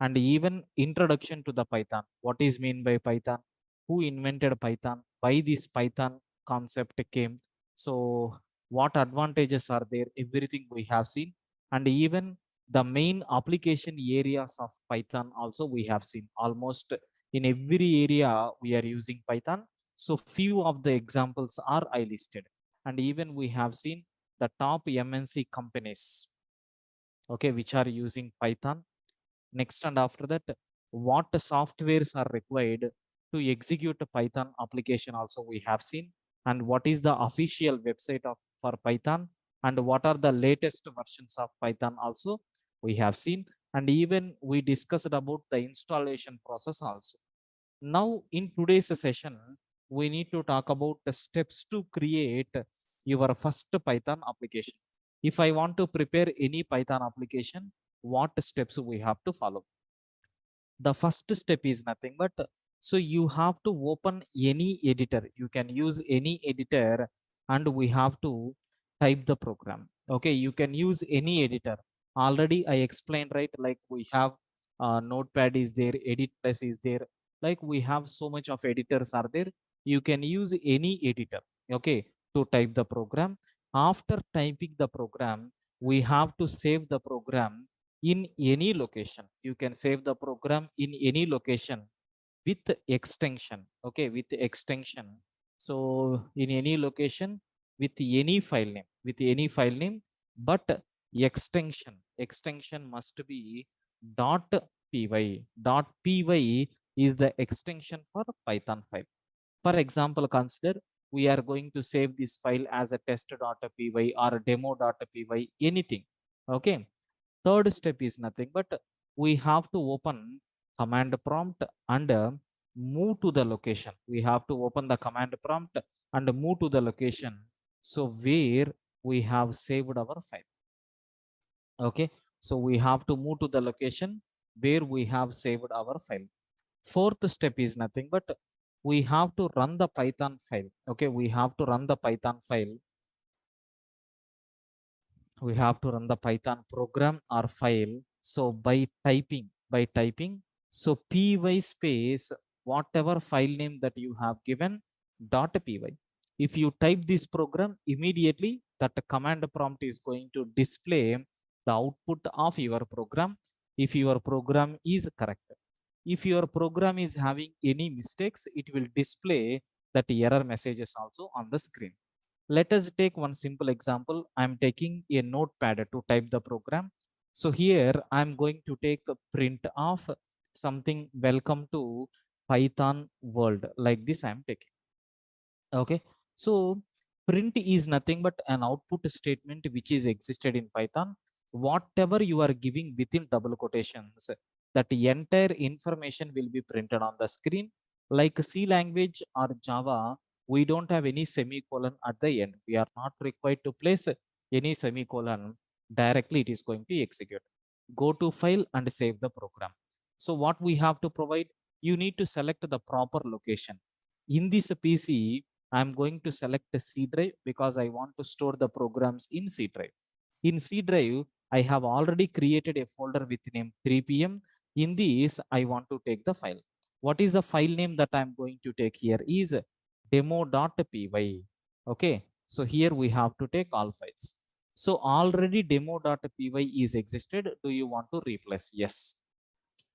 And even introduction to the Python. What is mean by Python? Who invented Python? Why this Python concept came? So what advantages are there? Everything we have seen. And even the main application areas of Python also we have seen. Almost in every area we are using Python. So few of the examples are I listed. And even we have seen the top MNC companies, okay, which are using Python. Next, and after that, what softwares are required to execute a Python application also we have seen, and what is the official website of for Python, and what are the latest versions of Python also we have seen, and even we discussed about the installation process also. Now, in today's session, we need to talk about the steps to create your first Python application. If I want to prepare any Python application, what steps we have to follow? The first step is nothing but, so you have to open any editor. You can use any editor, and we have to type the program. Okay, you can use any editor. Already I explained, right? Like we have notepad is there, edit plus is there, like we have so much of editors are there. You can use any editor, okay, to type the program. After typing the program, we have to save the program in any location. You can save the program in any location with extension, okay, with extension. So in any location with any file name, with any file name, but extension must be dot py. Dot py is the extension for Python file. For example, consider we are going to save this file as a test.py or demo.py, anything, okay. Third step is nothing but, we have to open command prompt and move to the location. We have to open the command prompt and move to the location, so where we have saved our file. Okay, so we have to move to the location where we have saved our file. Fourth step is nothing but, we have to run the Python file. Okay, we have to run the Python file. We have to run the Python program or file. So by typing, so py space whatever file name that you have given dot py. If you type this program, immediately that command prompt is going to display the output of your program if your program is correct. If your program is having any mistakes, it will display that error messages also on the screen. Let us take one simple example. I'm taking a notepad to type the program. So here I'm going to take a print of something, welcome to Python world, like this I'm taking. Okay, so print is nothing but an output statement which is existed in Python. Whatever you are giving within double quotations, that entire information will be printed on the screen. Like C language or Java, we don't have any semicolon at the end. We are not required to place any semicolon. Directly it is going to execute. Go to file and save the program. So what we have to provide, you need to select the proper location. In this PC, I'm going to select a C drive because I want to store the programs in C drive. In C drive, I have already created a folder with name 3pm. In this, I want to take the file. What is the file name that I'm going to take here is demo.py. Okay, so here we have to take all files. So already demo.py is existed. Do you want to replace? Yes.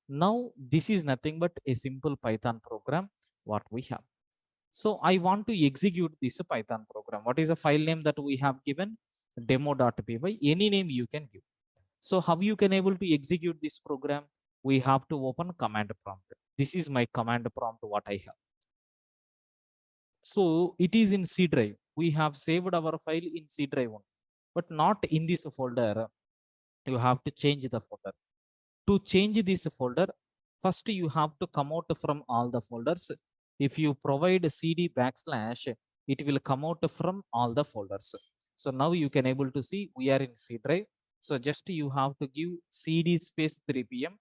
Now this is nothing but a simple Python program what we have. So I want to execute this Python program. What is the file name that we have given? Demo.py. Any name you can give. So how you can able to execute this program? We have to open command prompt. This is my command prompt what I have. So it is in C drive. We have saved our file in C drive only, but not in this folder. You have to change the folder. To change this folder, first you have to come out from all the folders. If you provide cd backslash, it will come out from all the folders. So now you can able to see we are in C drive. So just you have to give cd space 3pm.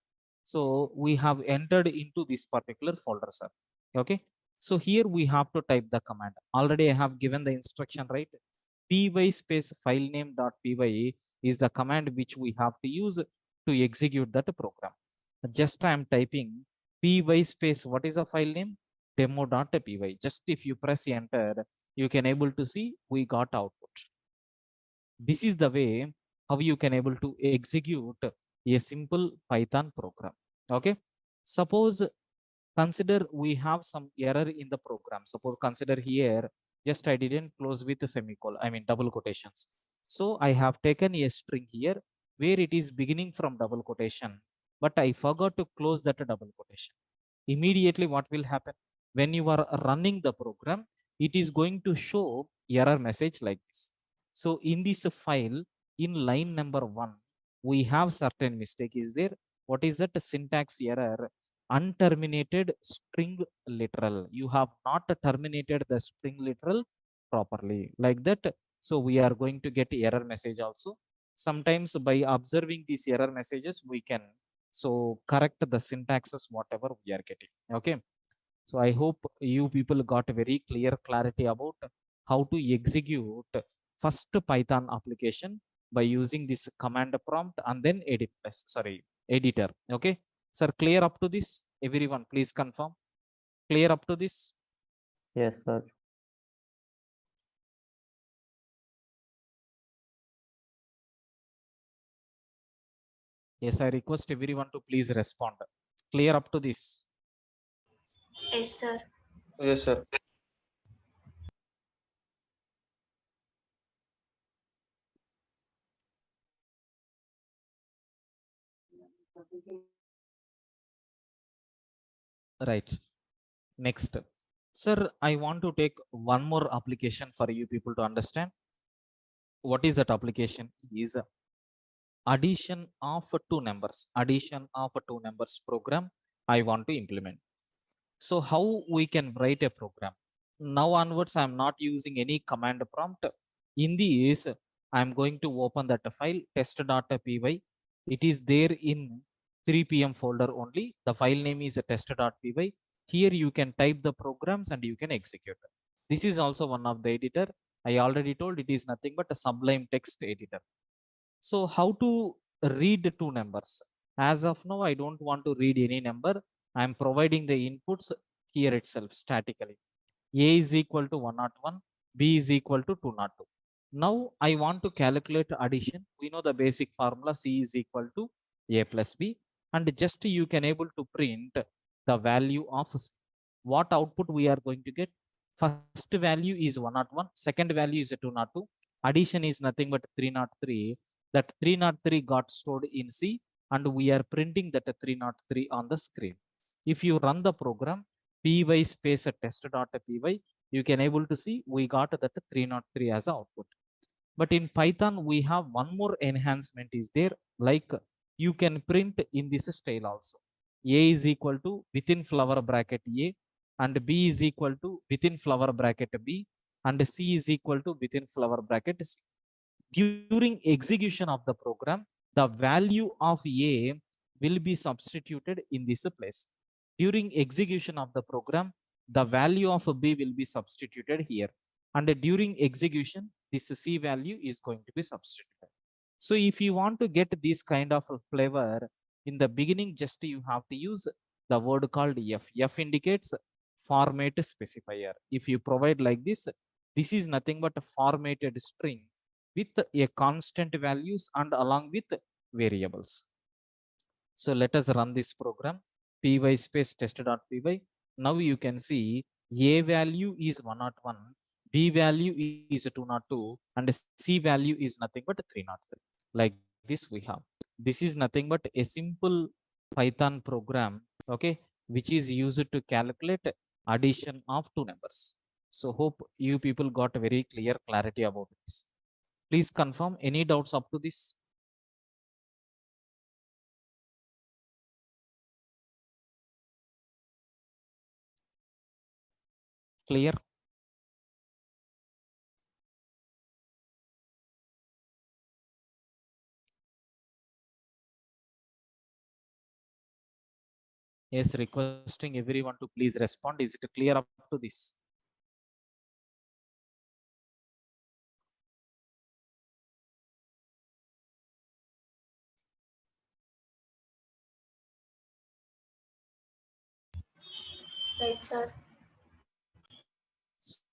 So we have entered into this particular folder, sir. Okay. So here we have to type the command. Already I have given the instruction, right? Py space file name dot py is the command which we have to use to execute that program. Just I am typing py space, what is the file name? Demo.py. Just if you press enter, you can able to see we got output. This is the way how you can able to execute a simple Python program. Okay. Suppose consider we have some error in the program. Suppose consider here, just I didn't close with a semicolon, I mean double quotations. So I have taken a string here where it is beginning from double quotation, but I forgot to close that double quotation. Immediately what will happen? When you are running the program, it is going to show error message like this. So in this file, in line number 1, we have certain mistake is there. What is that? Syntax error, unterminated string literal. You have not terminated the string literal properly like that. So we are going to get error message also. Sometimes by observing these error messages, we can so correct the syntaxes whatever we are getting. Okay. So I hope you people got a very clear clarity about how to execute first Python application by using this command prompt and then editor. Okay. Sir, clear up to this? Everyone, please confirm. Clear up to this? Yes, sir. Yes, I request everyone to please respond. Clear up to this? Yes, sir. Yes, sir. Right. Next. Sir, I want to take one more application for you people to understand. What is that application? Is addition of two numbers. Addition of two numbers program I want to implement. So how we can write a program? Now onwards, I'm not using any command prompt. In this, I'm going to open that file test.py. It is there in 3pm folder only. The file name is test.py. Here you can type the programs and you can execute. This is also one of the editor. I already told it is nothing but a Sublime text editor. So how to read two numbers? As of now, I don't want to read any number. I'm providing the inputs here itself statically. A is equal to 101, B is equal to 202. Now I want to calculate addition. We know the basic formula C is equal to A plus B, and just you can able to print the value of C. What output we are going to get? First value is 101, second value is 202. Addition is nothing but 303. That 303 got stored in C, and we are printing that 303 on the screen. If you run the program, py space test.py, you can able to see we got that 303 as output. But in Python, we have one more enhancement is there, like you can print in this style also. A is equal to within flower bracket A, and B is equal to within flower bracket B, and C is equal to within flower bracket C. During execution of the program, the value of A will be substituted in this place. During execution of the program, the value of B will be substituted here. And during execution, this C value is going to be substituted. So if you want to get this kind of a flavor, in the beginning, just you have to use the word called F. F indicates format specifier. If you provide like this is nothing but a formatted string with a constant values and along with variables. So let us run this program py space test.py. Now you can see A value is 101, B value is 202, and C value is nothing but 303. Like this we have. This is nothing but a simple Python program, okay, which is used to calculate addition of two numbers. So hope you people got a very clear clarity about this. Please confirm any doubts up to this. Clear? Yes, requesting everyone to please respond. Is it clear up to this? Yes, sir.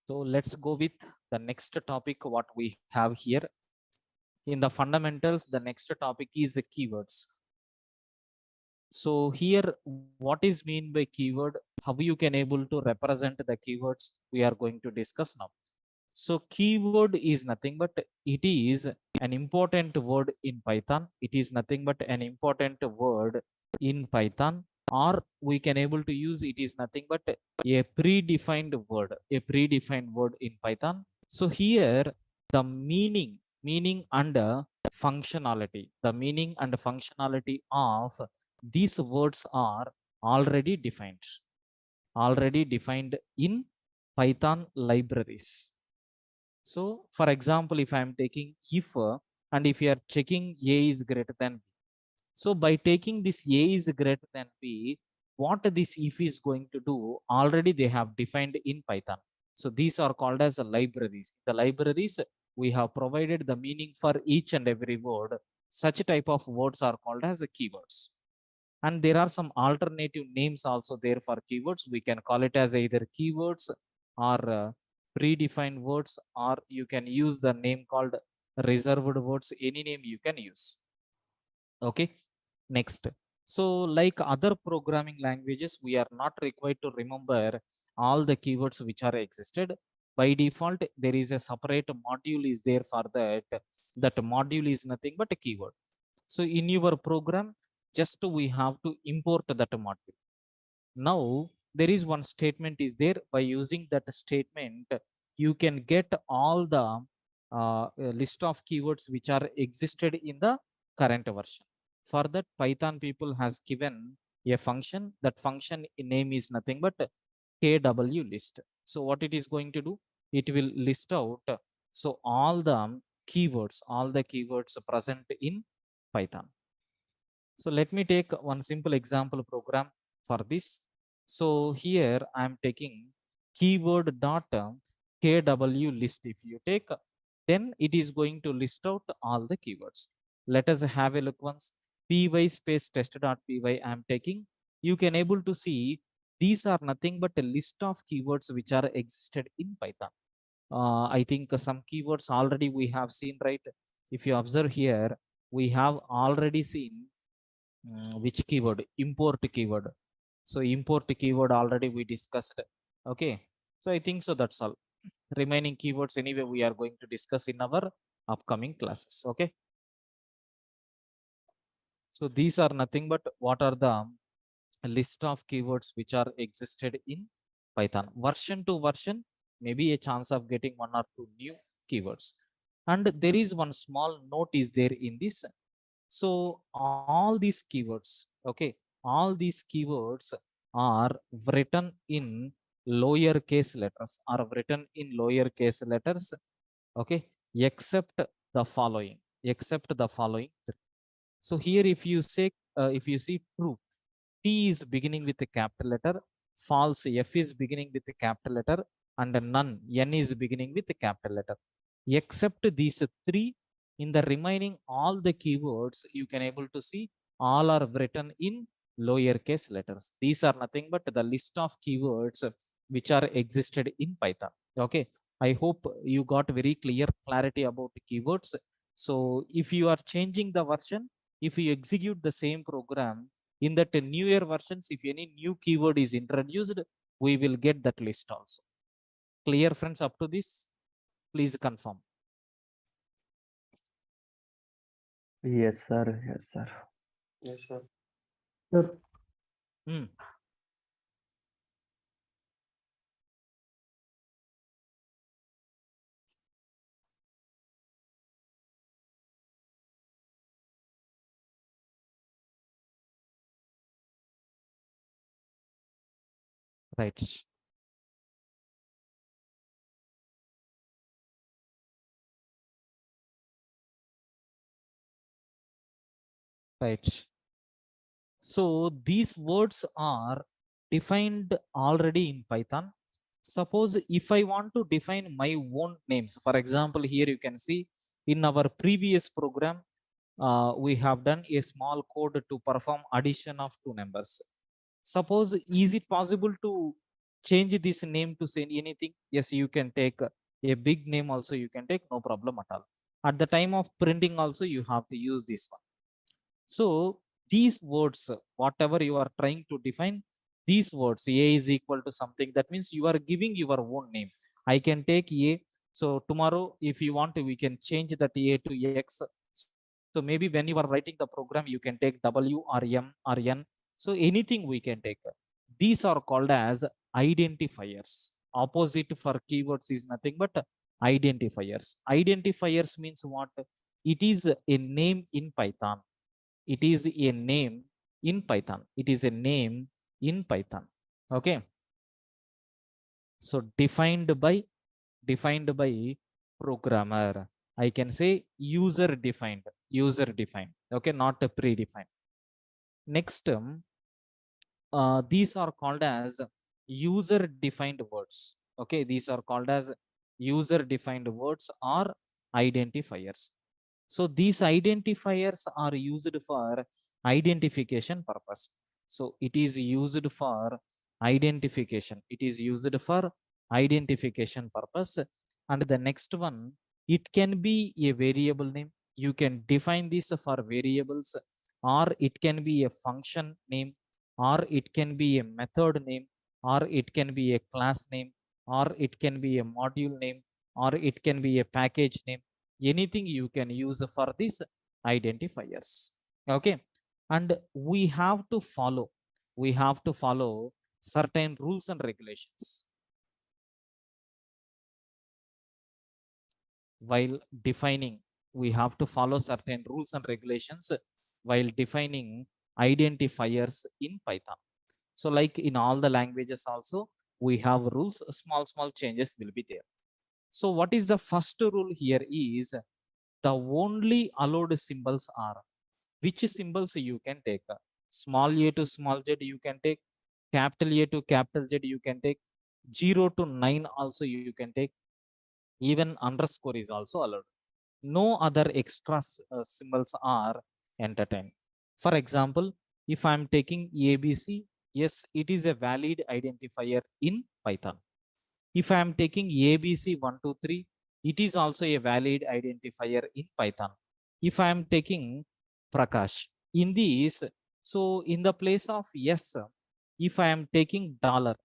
So let's go with the next topic what we have here. In the fundamentals, the next topic is the keywords. So here, what is mean by keyword? How you can able to represent the keywords? We are going to discuss now. So keyword is nothing but it is an important word in Python. It is nothing but an important word in Python, or we can able to use it is nothing but a predefined word in Python. So here the meaning and the meaning and functionality of these words are already defined in Python libraries. So for example, if I am taking if and if you are checking A is greater than B. So by taking this A is greater than B, what this if is going to do, already they have defined in Python. So these are called as libraries. The libraries, we have provided the meaning for each and every word. Such type of words are called as keywords. And there are some alternative names also there for keywords. We can call it as either keywords or predefined words, or you can use the name called reserved words. Any name you can use. Okay, next. So like other programming languages, we are not required to remember all the keywords which are existed. By default, there is a separate module is there for that. That module is nothing but a keyword. So in your program, just we have to import that module. Now there is one statement is there. By using that statement, you can get all the list of keywords which are existed in the current version. For that, Python people has given a function. That function name is nothing but kw list. So what it is going to do, it will list out so all the keywords present in Python. So let me take one simple example program for this. So here I am taking keyword dot kw list. If you take, then it is going to list out all the keywords. Let us have a look once. Py space test.py I am taking. You can able to see these are nothing but a list of keywords which are existed in Python. I think some keywords already we have seen, right? If you observe here, we have already seen which keyword, import keyword. So import keyword already we discussed. Okay, so I think so that's all. Remaining keywords anyway we are going to discuss in our upcoming classes. Okay, so these are nothing but what are the list of keywords which are existed in Python. Version to version, maybe a chance of getting one or two new keywords. And there is one small note is there in this. So all these keywords, okay, all these keywords are written in lowercase letters, okay, except the following, except the following. So here, if you see true, T is beginning with a capital letter, false, F is beginning with a capital letter, and none, N is beginning with a capital letter. Except these three, in the remaining all the keywords, you can able to see all are written in lowercase letters. These are nothing but the list of keywords which are existed in Python. Okay, I hope you got very clear clarity about keywords. So if you are changing the version, if you execute the same program, in that newer versions, if any new keyword is introduced, we will get that list also. Clear, friends, up to this? Please confirm. Yes, sir. Yes, sir. Yes, sir. Sir, Hmm. Right. Right. So these words are defined already in Python. Suppose if I want to define my own names, for example, here you can see in our previous program, we have done a small code to perform addition of two numbers. Suppose, is it possible to change this name to say anything? Yes, you can take a big name also, you can take, no problem at all. At the time of printing also, you have to use this one. So these words, whatever you are trying to define, these words, A is equal to something, that means you are giving your own name. I can take A. So tomorrow, if you want to, we can change that A to X. So maybe when you are writing the program, you can take W or M or N. So anything we can take. These are called as identifiers. Opposite for keywords is nothing but identifiers. Identifiers means what? It is a name in Python. It is a name in Python. It is a name in Python. Okay. So defined by programmer. I can say user defined. Okay, not a predefined. Next, these are called as user defined words. Okay, these are called as user defined words or identifiers. So these identifiers are used for identification purpose. So it is used for identification. It is used for identification purpose. And the next one, it can be a variable name. You can define this for variables, or it can be a function name, or it can be a method name, or it can be a class name, or it can be a module name, or it can be a package name. Anything you can use for these identifiers. Okay. And we have to follow certain rules and regulations while defining. We have to follow certain rules and regulations while defining identifiers in Python. So like in all the languages also, we have rules. Small changes will be there. So what is the first rule here is, the only allowed symbols are, which symbols you can take? Small a to small z you can take, capital A to capital Z you can take, 0 to 9 also you can take, even underscore is also allowed. No other extra symbols are entertained. For example, if I'm taking ABC, yes, it is a valid identifier in Python. If I am taking ABC123, it is also a valid identifier in Python. If I am taking Prakash, in this, so in the place of yes, if I am taking dollar,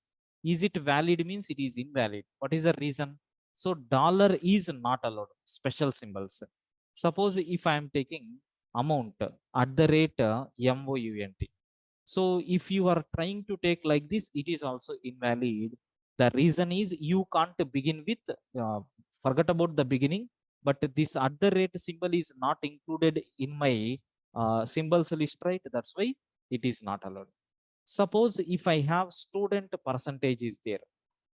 is it valid? Means it is invalid. What is the reason? So dollar is not allowed, special symbols. Suppose if I am taking amount, at the rate MOUNT. So if you are trying to take like this, it is also invalid. The reason is you can't begin with, forget about the beginning, but this at the rate symbol is not included in my symbols list, right? That's why it is not allowed. Suppose if I have student percentage is there,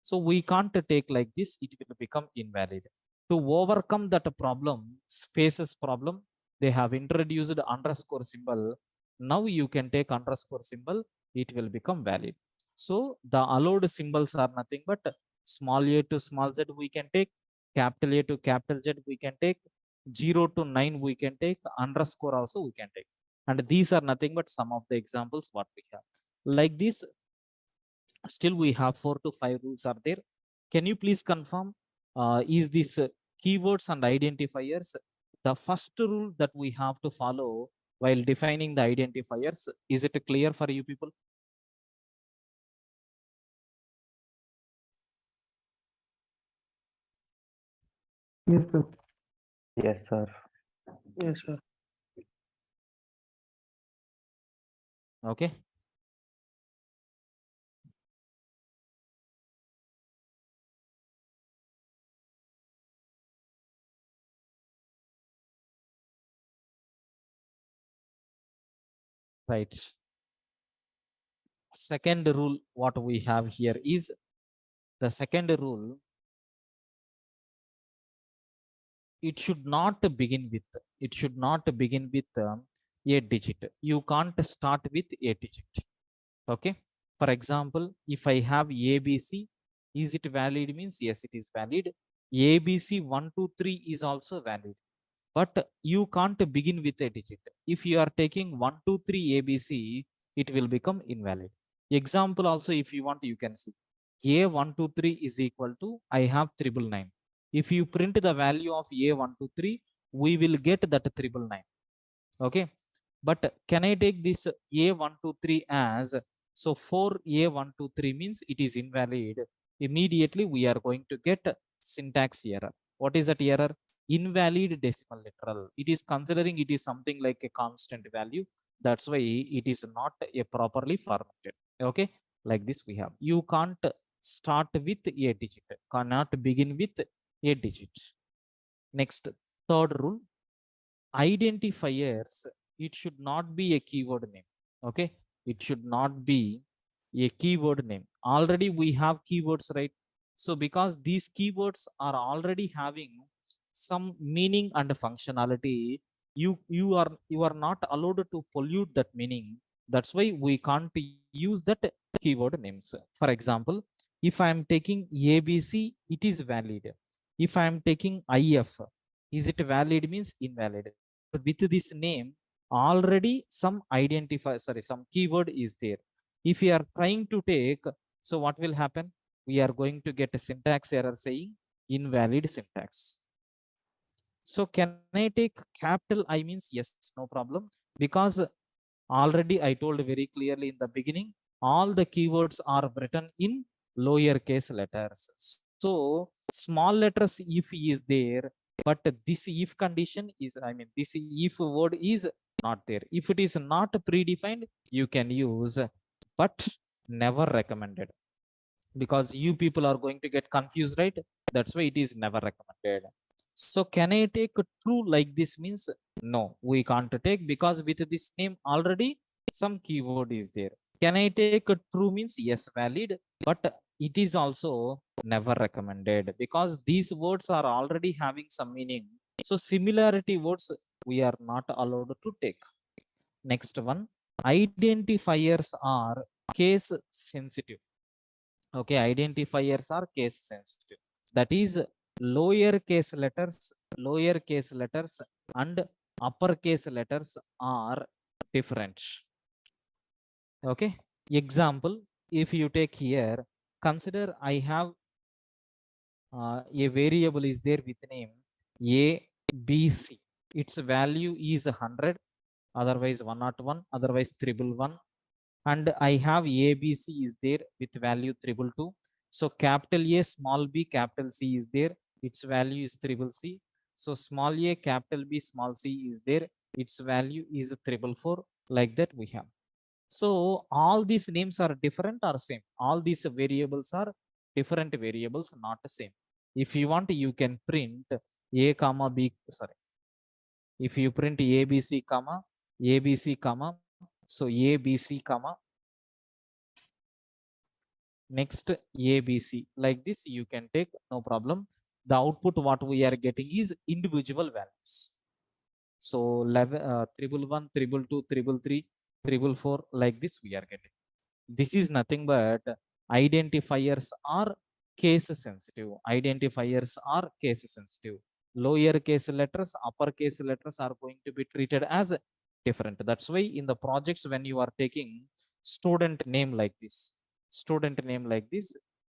so we can't take like this, it will become invalid. To overcome that problem, spaces problem, they have introduced underscore symbol. Now you can take underscore symbol, it will become valid. So the allowed symbols are nothing but small a to small z we can take, capital A to capital Z we can take, 0 to 9 we can take, underscore also we can take. And these are nothing but some of the examples what we have. Like this, still we have 4 to 5 rules are there. Can you please confirm, is this keywords and identifiers the first rule that we have to follow while defining the identifiers? Is it clear for you people? Yes, sir. Yes, sir. Yes, sir. Okay. Right. Second rule what we have here is, the second rule, it should not begin with a digit. You can't start with a digit. Okay. For example, if I have ABC, is it valid? Means yes, it is valid. ABC 1 2 3 is also valid, but you can't begin with a digit. If you are taking 1 2 3 ABC, it will become invalid. Example also, if you want, you can see a 1 2 3 is equal to, I have 999. If you print the value of a 1 2 3, we will get that 999. Okay, but can I take this a123 as, so for a123 means it is invalid, immediately we are going to get syntax error. What is that error? Invalid decimal literal. It is considering it is something like a constant value, that's why it is not a properly formatted. Okay, like this we have, you can't start with a digit, cannot begin with a digit. Next, third rule, identifiers, it should not be a keyword name. Okay, it should not be a keyword name. Already we have keywords, right? So because these keywords are already having some meaning and functionality, you are not allowed to pollute that meaning. That's why we can't use that keyword names. For example, if I am taking ABC, it is valid. If I am taking IF, is it valid? Means invalid. With this name, already some identifier, sorry, some keyword is there. If we are trying to take, so what will happen? We are going to get a syntax error saying invalid syntax. So can I take capital I? Means yes, no problem, because already I told very clearly in the beginning, all the keywords are written in lowercase letters. So small letters if is there, but this if condition is, I mean, this if word is not there. If it is not predefined, you can use, but never recommended, because you people are going to get confused, right? That's why it is never recommended. So can I take true like this? Means no, we can't take, because with this name already some keyword is there. Can I take true? Means yes, valid, but it is also never recommended, because these words are already having some meaning. So similarity words we are not allowed to take. Next one, identifiers are case sensitive. Okay, identifiers are case sensitive. That is, lower case letters and uppercase letters are different. Okay, example, if you take here, consider I have a variable is there with name a b c. Its value is 100, otherwise 101, otherwise 111, and I have ABC is there with value 222. So capital A, small b, capital C is there. Its value is C. So small a, capital B, small c is there. Its value is 444. Like that we have. So all these names are different or same? All these variables are different variables, not the same. If you want, you can print a comma b. Sorry, if you print ABC comma ABC comma, so ABC comma next ABC, like this you can take, no problem. The output what we are getting is individual values. So 11, 111, 222, 333, 444, like this we are getting. This is nothing but identifiers are case sensitive. Identifiers are case sensitive. Lower case letters, upper case letters are going to be treated as different. That's why in the projects, when you are taking student name like this,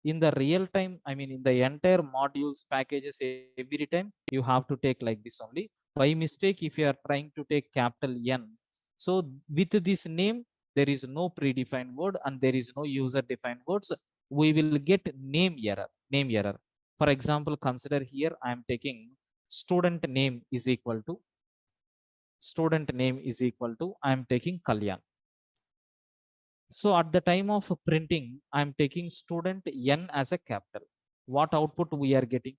in the real time, I mean, in the entire modules, packages, every time you have to take like this only. By mistake, if you are trying to take capital N, so with this name, there is no predefined word and there is no user defined words, we will get name error. For example, consider here I am taking student name is equal to I am taking Kalyan. So at the time of printing, I am taking student N as a capital. What output we are getting?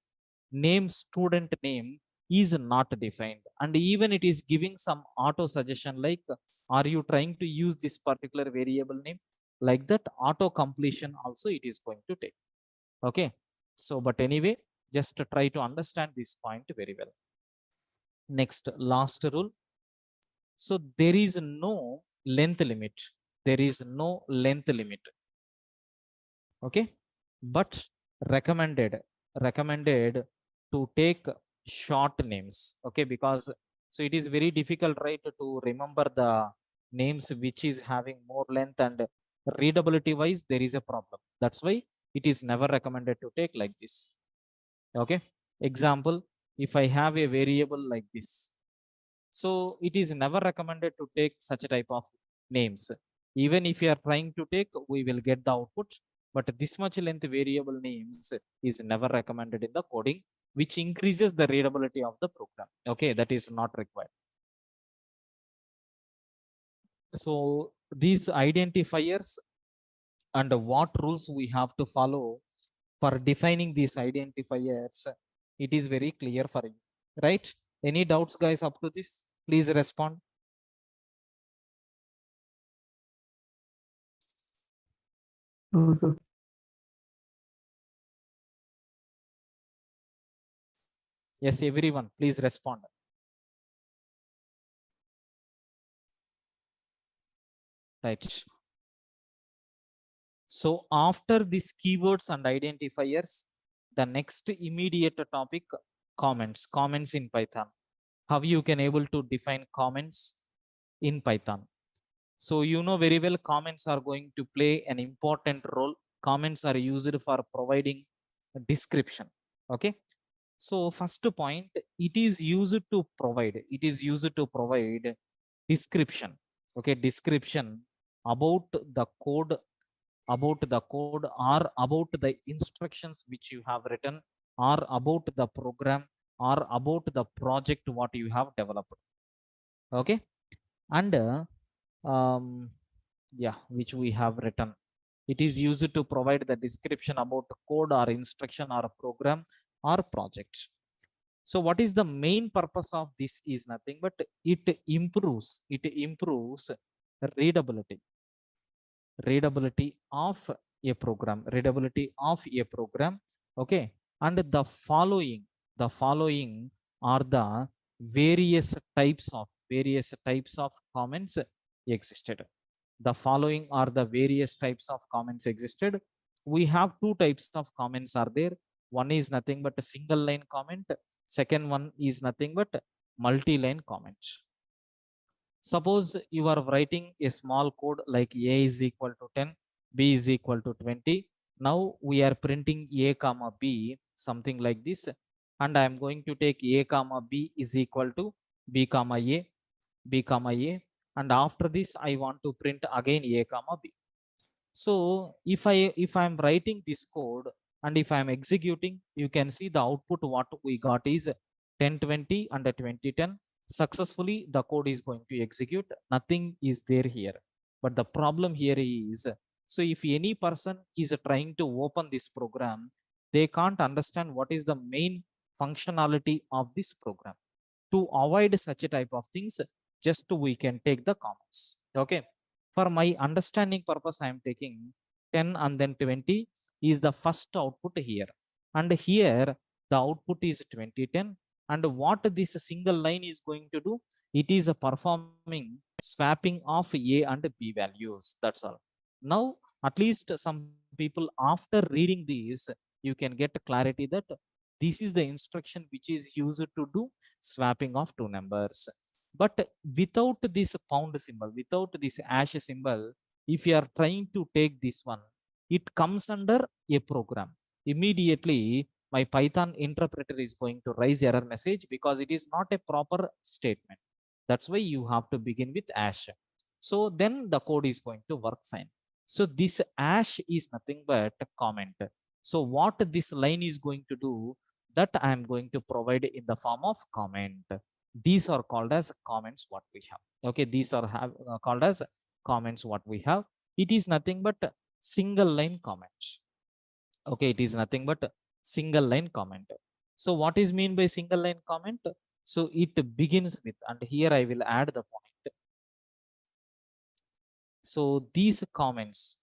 Name, student name is not defined, and even it is giving some auto suggestion like, are you trying to use this particular variable name? Like that, auto completion also it is going to take. Okay, so but anyway, just try to understand this point very well. Next, last rule, So there is no length limit. There is no length limit. Okay, but recommended to take short names. Okay, because so it is very difficult, right, to remember the names which is having more length, and readability wise there is a problem. That's why it is never recommended to take like this. Okay, example, if I have a variable like this, so it is never recommended to take such a type of names. Even if you are trying to take, we will get the output, but this much length variable names is never recommended in the coding, which increases the readability of the program. Okay, that is not required. So these identifiers and what rules we have to follow for defining these identifiers, it is very clear for you, right? Any doubts, guys, up to this? Please respond. Okay. Yes, everyone, please respond. Right. So after these keywords and identifiers, the next immediate topic, comments in Python. How you can able to define comments in Python. So you know very well comments are going to play an important role. Comments are used for providing a description. Okay. So first point, it is used to provide description. Okay, description about the code, or about the instructions which you have written, or about the program, or about the project what you have developed. Okay, and yeah, which we have written, it is used to provide the description about code or instruction or program or project. So what is the main purpose of this is nothing but it improves readability of a program. Okay, and the following are the various types of comments existed. The following are the various types of comments existed. We have two types of comments are there. One is nothing but a single line comment. Second one is nothing but multi-line comment. Suppose you are writing a small code like a is equal to 10, b is equal to 20. Now we are printing a comma b, something like this, and I am going to take a comma b is equal to b comma a, b comma a, and after this I want to print again a comma b. So if I'm writing this code and if I'm executing, you can see the output what we got is 1020 and 2010. Successfully the code is going to execute, nothing is there here. But the problem here is, so if any person is trying to open this program, they can't understand what is the main functionality of this program. To avoid such a type of things, just we can take the comments. Okay, for my understanding purpose I am taking 10 and then 20 is the first output here, and here the output is 2010. And what this single line is going to do, it is performing swapping of a and b values. That's all. Now at least some people after reading this, you can get clarity that this is the instruction which is used to do swapping of two numbers. But without this pound symbol, without this hash symbol, if you are trying to take this one, it comes under a program. Immediately my Python interpreter is going to raise error message because it is not a proper statement. That's why you have to begin with hash. So then the code is going to work fine. So this hash is nothing but a comment. So what this line is going to do, that I am going to provide in the form of comment. These are called as comments what we have. Okay, these are called as comments what we have. It is nothing but single line comment. Okay, it is nothing but single line comment. So what is mean by single line comment? So it begins with, and here I will add the point. So these comments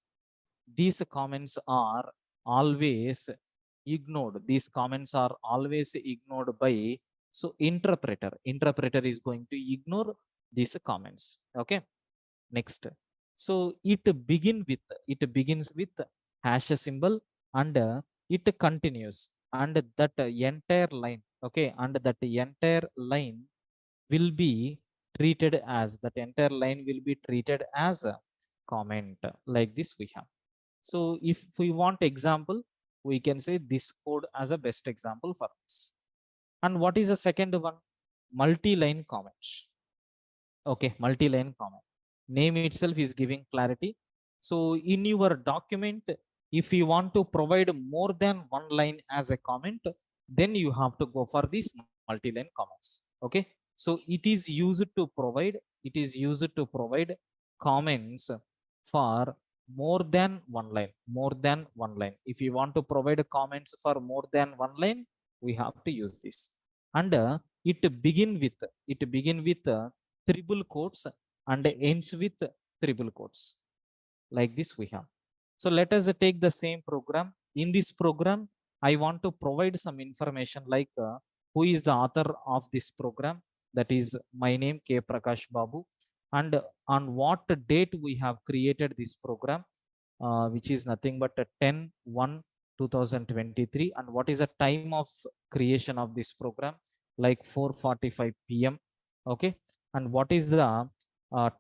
are always ignored. These comments are always ignored by, so interpreter is going to ignore these comments. Okay, next. So it begins with hash symbol, and it continues, and that entire line, okay, and that entire line will be treated as a comment. Like this we have. So if we want example, we can say this code as a best example for us. And what is the second one? Multi-line comments. Okay, multi-line comment. Name itself is giving clarity. So in your document, if you want to provide more than one line as a comment, then you have to go for these multi-line comments. Okay, so it is used to provide comments for more than one line. If you want to provide comments for more than one line, we have to use this. And it begin with triple quotes and ends with triple quotes. Like this we have. So let us take the same program. In this program, I want to provide some information like who is the author of this program. That is my name, K. Prakash Babu, and on what date we have created this program, which is nothing but 10/1/2023. And what is the time of creation of this program? Like 4:45 p.m. Okay, and what is the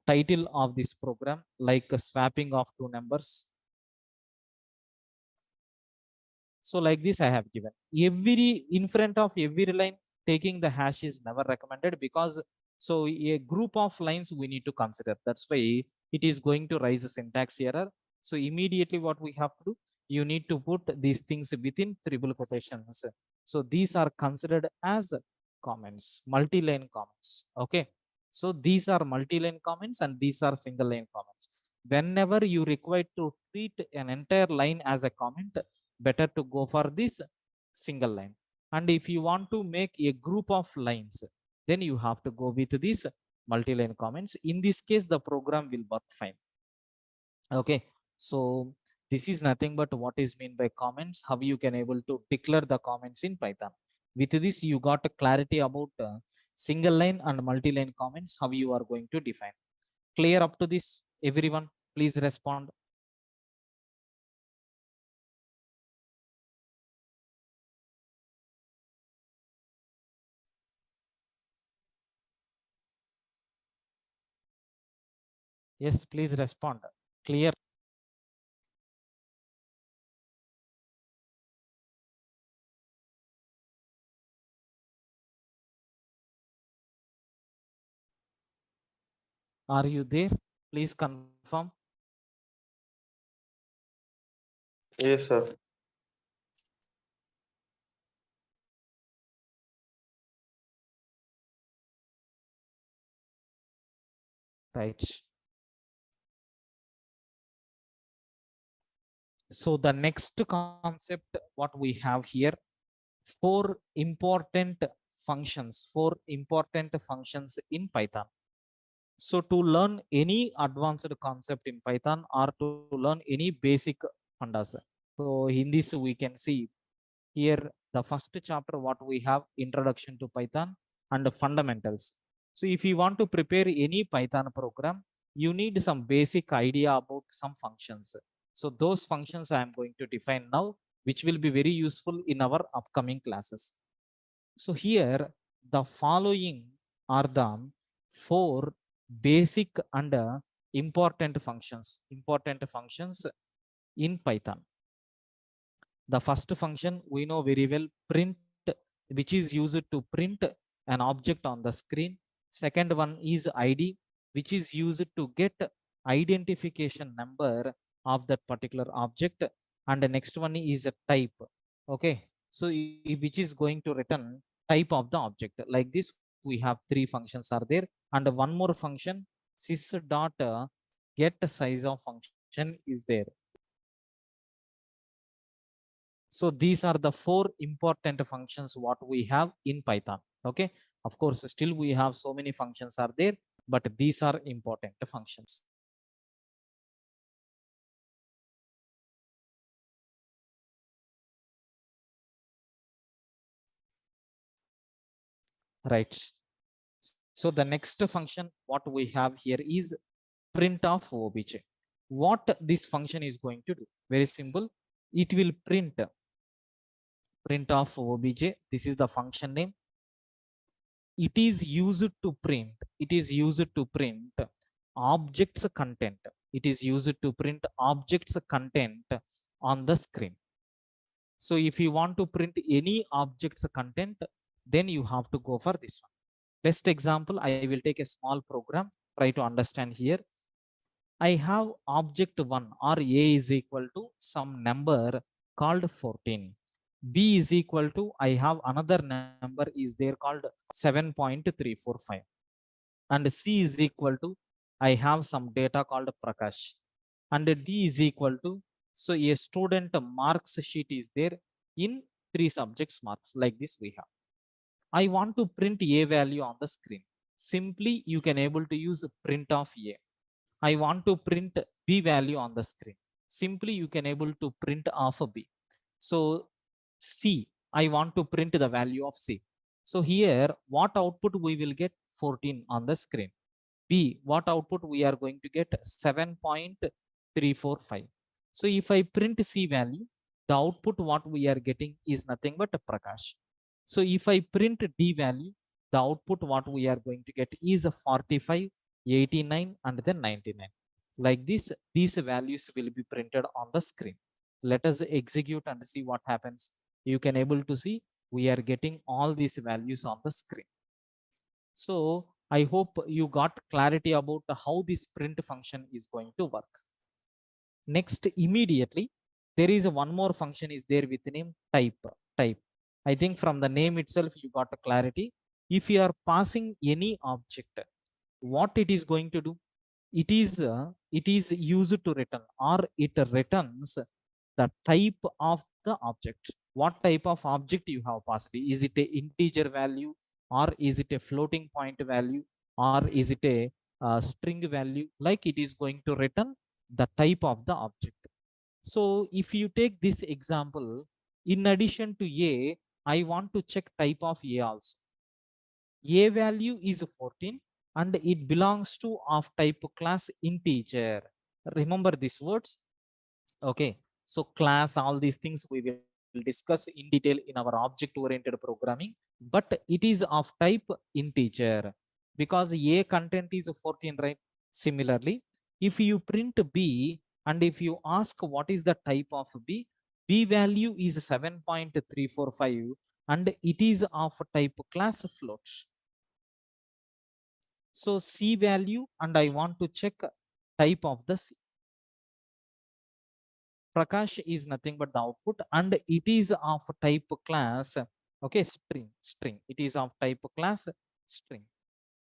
title of this program? Like swapping of two numbers. So like this I have given. Every in front of every line, taking the hash is never recommended, because so a group of lines we need to consider. That's why it is going to raise a syntax error. So immediately what we have to do, you need to put these things within triple quotations. So these are considered as comments, multi-line comments. Okay. So these are multi-line comments and these are single line comments. Whenever you require to treat an entire line as a comment, better to go for this single line. And if you want to make a group of lines, then you have to go with these multi-line comments. In this case, the program will work fine. Okay, so this is nothing but what is mean by comments, how you can able to declare the comments in Python. With this you got a clarity about single line and multi-line comments, how you are going to define. Clear up to this, everyone? Please respond. Yes, please respond. Clear? Are you there? Please confirm. Yes, sir. Right. So the next concept, what we have here, four important functions in Python. So to learn any advanced concept in Python or to learn any basic fundas. So in this we can see here the first chapter what we have, introduction to Python and fundamentals. So if you want to prepare any Python program, you need some basic idea about some functions. So those functions I am going to define now, which will be very useful in our upcoming classes. So here the following are the four basic and important functions in Python. The first function we know very well, print, which is used to print an object on the screen. Second one is id, which is used to get identification number of that particular object. And the next one is a type. Okay, so which is going to return type of the object. Like this we have three functions are there, and one more function, sys dot get size of function is there. So these are the four important functions what we have in Python. Okay, of course still we have so many functions are there, but these are important functions. Right. So the next function what we have here is print of obj. What this function is going to do? Very simple. It will print of obj. This is the function name. It is used to print. It is used to print objects content. It is used to print objects content on the screen. So if you want to print any objects content, then you have to go for this one. Best example, I will take a small program, try to understand here. I have object 1 or A is equal to some number called 14. B is equal to, I have another number is there called 7.345. And C is equal to, I have some data called Prakash. And D is equal to, so a student marks sheet is there in 3 subjects marks, like this we have. I want to print A value on the screen. Simply you can able to use print of A. I want to print B value on the screen. Simply you can able to print of a B. So C, I want to print the value of C. So here what output we will get? 14 on the screen. B, what output we are going to get? 7.345. So if I print C value, the output what we are getting is nothing but a Prakash. So if I print D value, the output what we are going to get is a 45, 89 and then 99. Like this, these values will be printed on the screen. Let us execute and see what happens. You can able to see we are getting all these values on the screen. So I hope you got clarity about how this print function is going to work. Next, immediately, there is one more function is there with the name type. I think from the name itself, you got a clarity. If you are passing any object, what it is going to do? It is used to return, or it returns the type of the object. What type of object you have passed? Is it a integer value, or is it a floating point value, or is it a string value? Like it is going to return the type of the object. So if you take this example, in addition to A, I want to check type of A also. A value is 14 and it belongs to of type class integer. Remember these words. Okay, so class, all these things we will discuss in detail in our object oriented programming, but it is of type integer because A content is 14, right? Similarly, if you print B and if you ask what is the type of B, B value is 7.345 and it is of type class float. So C value, and I want to check type of the C. Prakash is nothing but the output and it is of type class, okay, string. It is of type class string.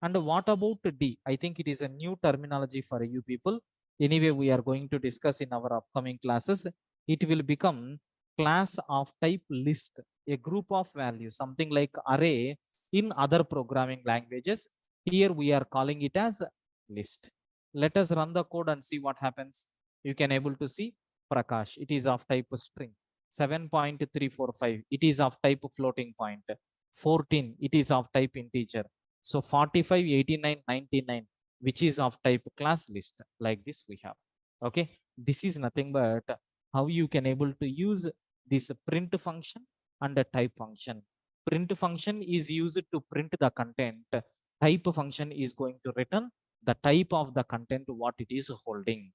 And what about D? I think it is a new terminology for you people. Anyway, we are going to discuss in our upcoming classes. It will become class of type list, a group of values, something like array in other programming languages. Here we are calling it as list. Let us run the code and see what happens. You can able to see Prakash. It is of type string. 7.345. It is of type floating point. 14. It is of type integer. So 45, 89, 99, which is of type class list, like this we have. Okay, this is nothing but how you can able to use this print function and a type function. Print function is used to print the content. Type function is going to return the type of the content what it is holding.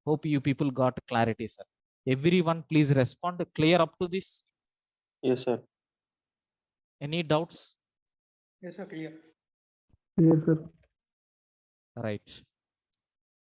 Hope you people got clarity, sir. Everyone please respond clear up to this. Yes, sir. Any doubts? Yes, sir, clear. Yes, sir. Right.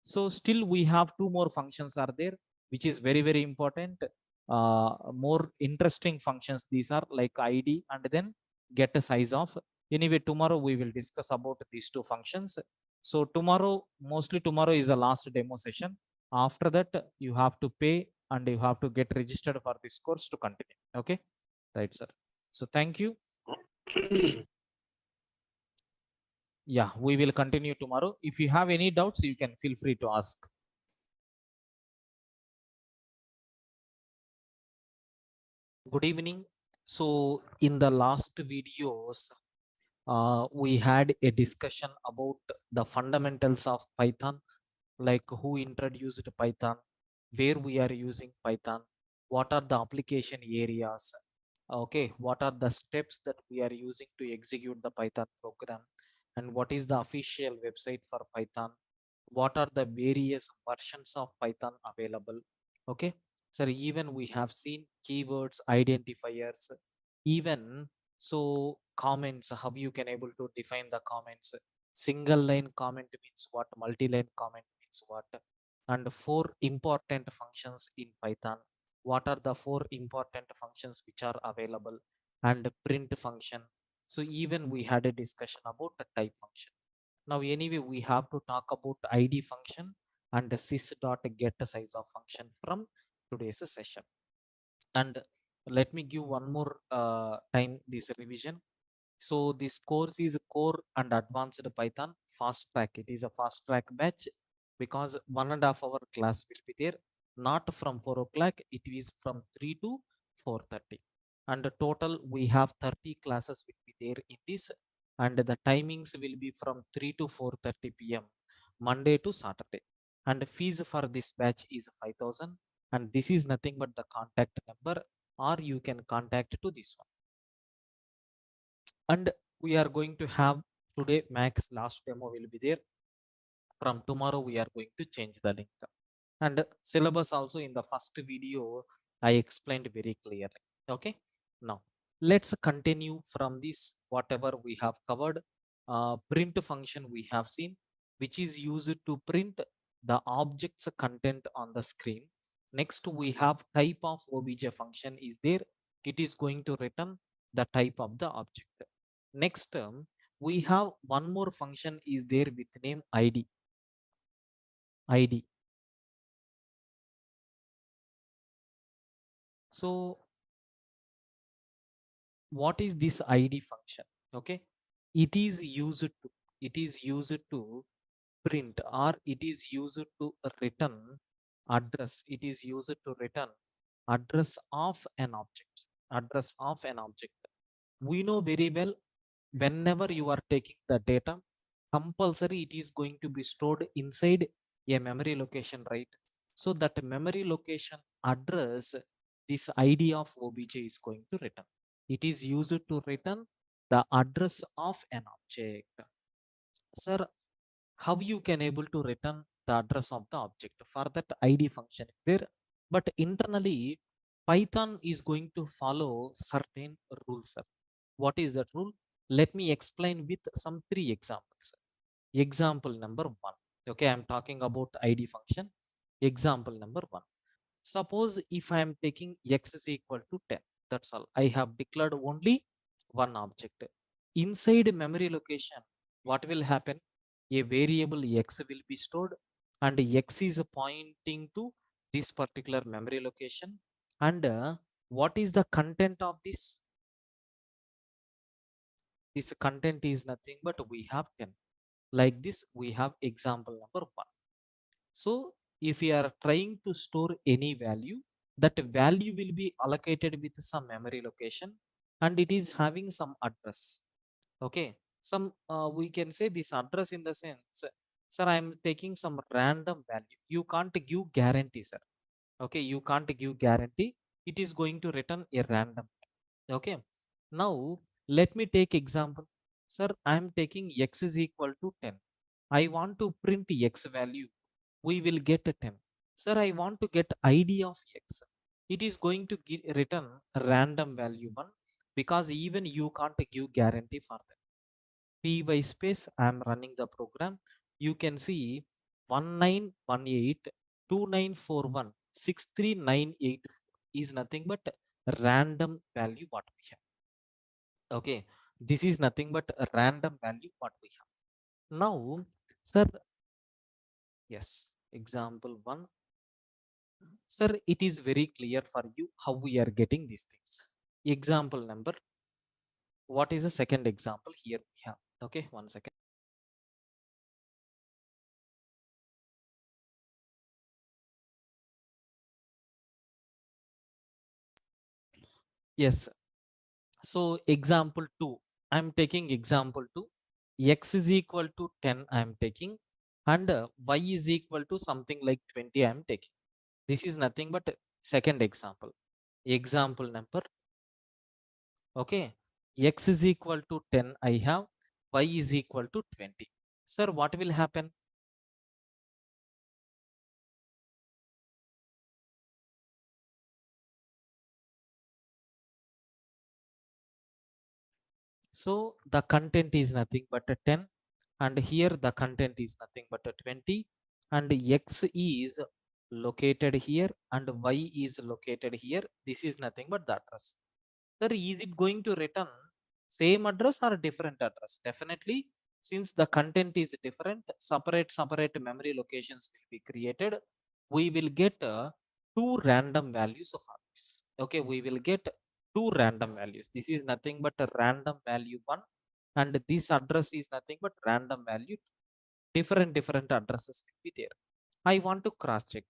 So still we have two more functions are there, which is very, very important. More interesting functions. These are like ID and then get a size of. Anyway, tomorrow we will discuss about these two functions. So tomorrow, mostly tomorrow is the last demo session. After that, you have to pay and you have to get registered for this course to continue. Okay. Right, sir. So thank you. Yeah, we will continue tomorrow. If you have any doubts, you can feel free to ask. Good evening. So in the last videos, we had a discussion about the fundamentals of Python, like who introduced Python, where we are using Python, what are the application areas, okay, what are the steps that we are using to execute the Python program, and what is the official website for Python, what are the various versions of Python available. Okay, so even we have seen keywords, identifiers, even so comments, how you can able to define the comments. Single line comment means what, multi-line comment means what, and four important functions in Python. What are the four important functions which are available, and print function. So even we had a discussion about the type function. Now anyway, we have to talk about id function and the sys.getSize of function from today's session. And let me give one more time this revision. So this course is core and advanced Python fast track. It is a fast track batch because 1.5 hour class will be there, not from 4 o'clock. It is from 3 to 4:30. And the total we have 30 classes will be there in this. And the timings will be from 3 to 4:30 p.m. Monday to Saturday. And the fees for this batch is 5,000. And this is nothing but the contact number, or you can contact to this one. And we are going to have today max last demo will be there. From tomorrow we are going to change the link, and syllabus also in the first video I explained very clearly. Okay, now let's continue from this whatever we have covered. Print function we have seen, which is used to print the object's content on the screen. Next we have type of obj function is there. It is going to return the type of the object. Next we have one more function is there with name id. So what is this id function? Okay, it is used to print, or it is used to return address. It is used to return address of an object. Address of an object. We know very well, whenever you are taking the data, compulsory it is going to be stored inside a memory location, right? So that memory location address, this id of obj is going to return. It is used to return the address of an object. Sir, how you can able to return the address of the object? For that id function is there, but internally Python is going to follow certain rules, sir. What is that rule? Let me explain with some three examples. Example number one. Okay, I'm talking about id function. Example number one. Suppose if I am taking x is equal to 10, that's all. I have declared only one object. Inside memory location, what will happen? A variable x will be stored, and x is pointing to this particular memory location. And what is the content of this? This content is nothing but we have 10. Like this, we have example number one. So if we are trying to store any value, that value will be allocated with some memory location, and it is having some address. Okay, some we can say this address in the sense, sir, I am taking some random value. You can't give guarantee, sir. Okay, you can't give guarantee. It is going to return a random. Okay, now let me take example. Sir, I am taking x is equal to 10. I want to print x value. We will get a 10. Sir, I want to get id of x. It is going to return a random value 1, because even you can't give guarantee for that. Py space, I am running the program. You can see 191829416398 is nothing but random value what we have. Okay, this is nothing but a random value what we have. Now, sir, yes, example one. Sir, it is very clear for you how we are getting these things. Example number, what is the second example here we have? Okay, one second. Yes, so example 2. I'm taking example to x is equal to 10 I'm taking, and y is equal to something like 20 I'm taking. This is nothing but second example. Example number, okay, x is equal to 10 I have, y is equal to 20. Sir, what will happen? So the content is nothing but a 10, and here the content is nothing but a 20, and x is located here and y is located here. This is nothing but the address. Sir, is it going to return same address or different address? Definitely, since the content is different, separate memory locations will be created. We will get two random values of this. Okay, we will get two random values. This is nothing but a random value 1, and this address is nothing but random value. Different addresses will be there. I want to cross check.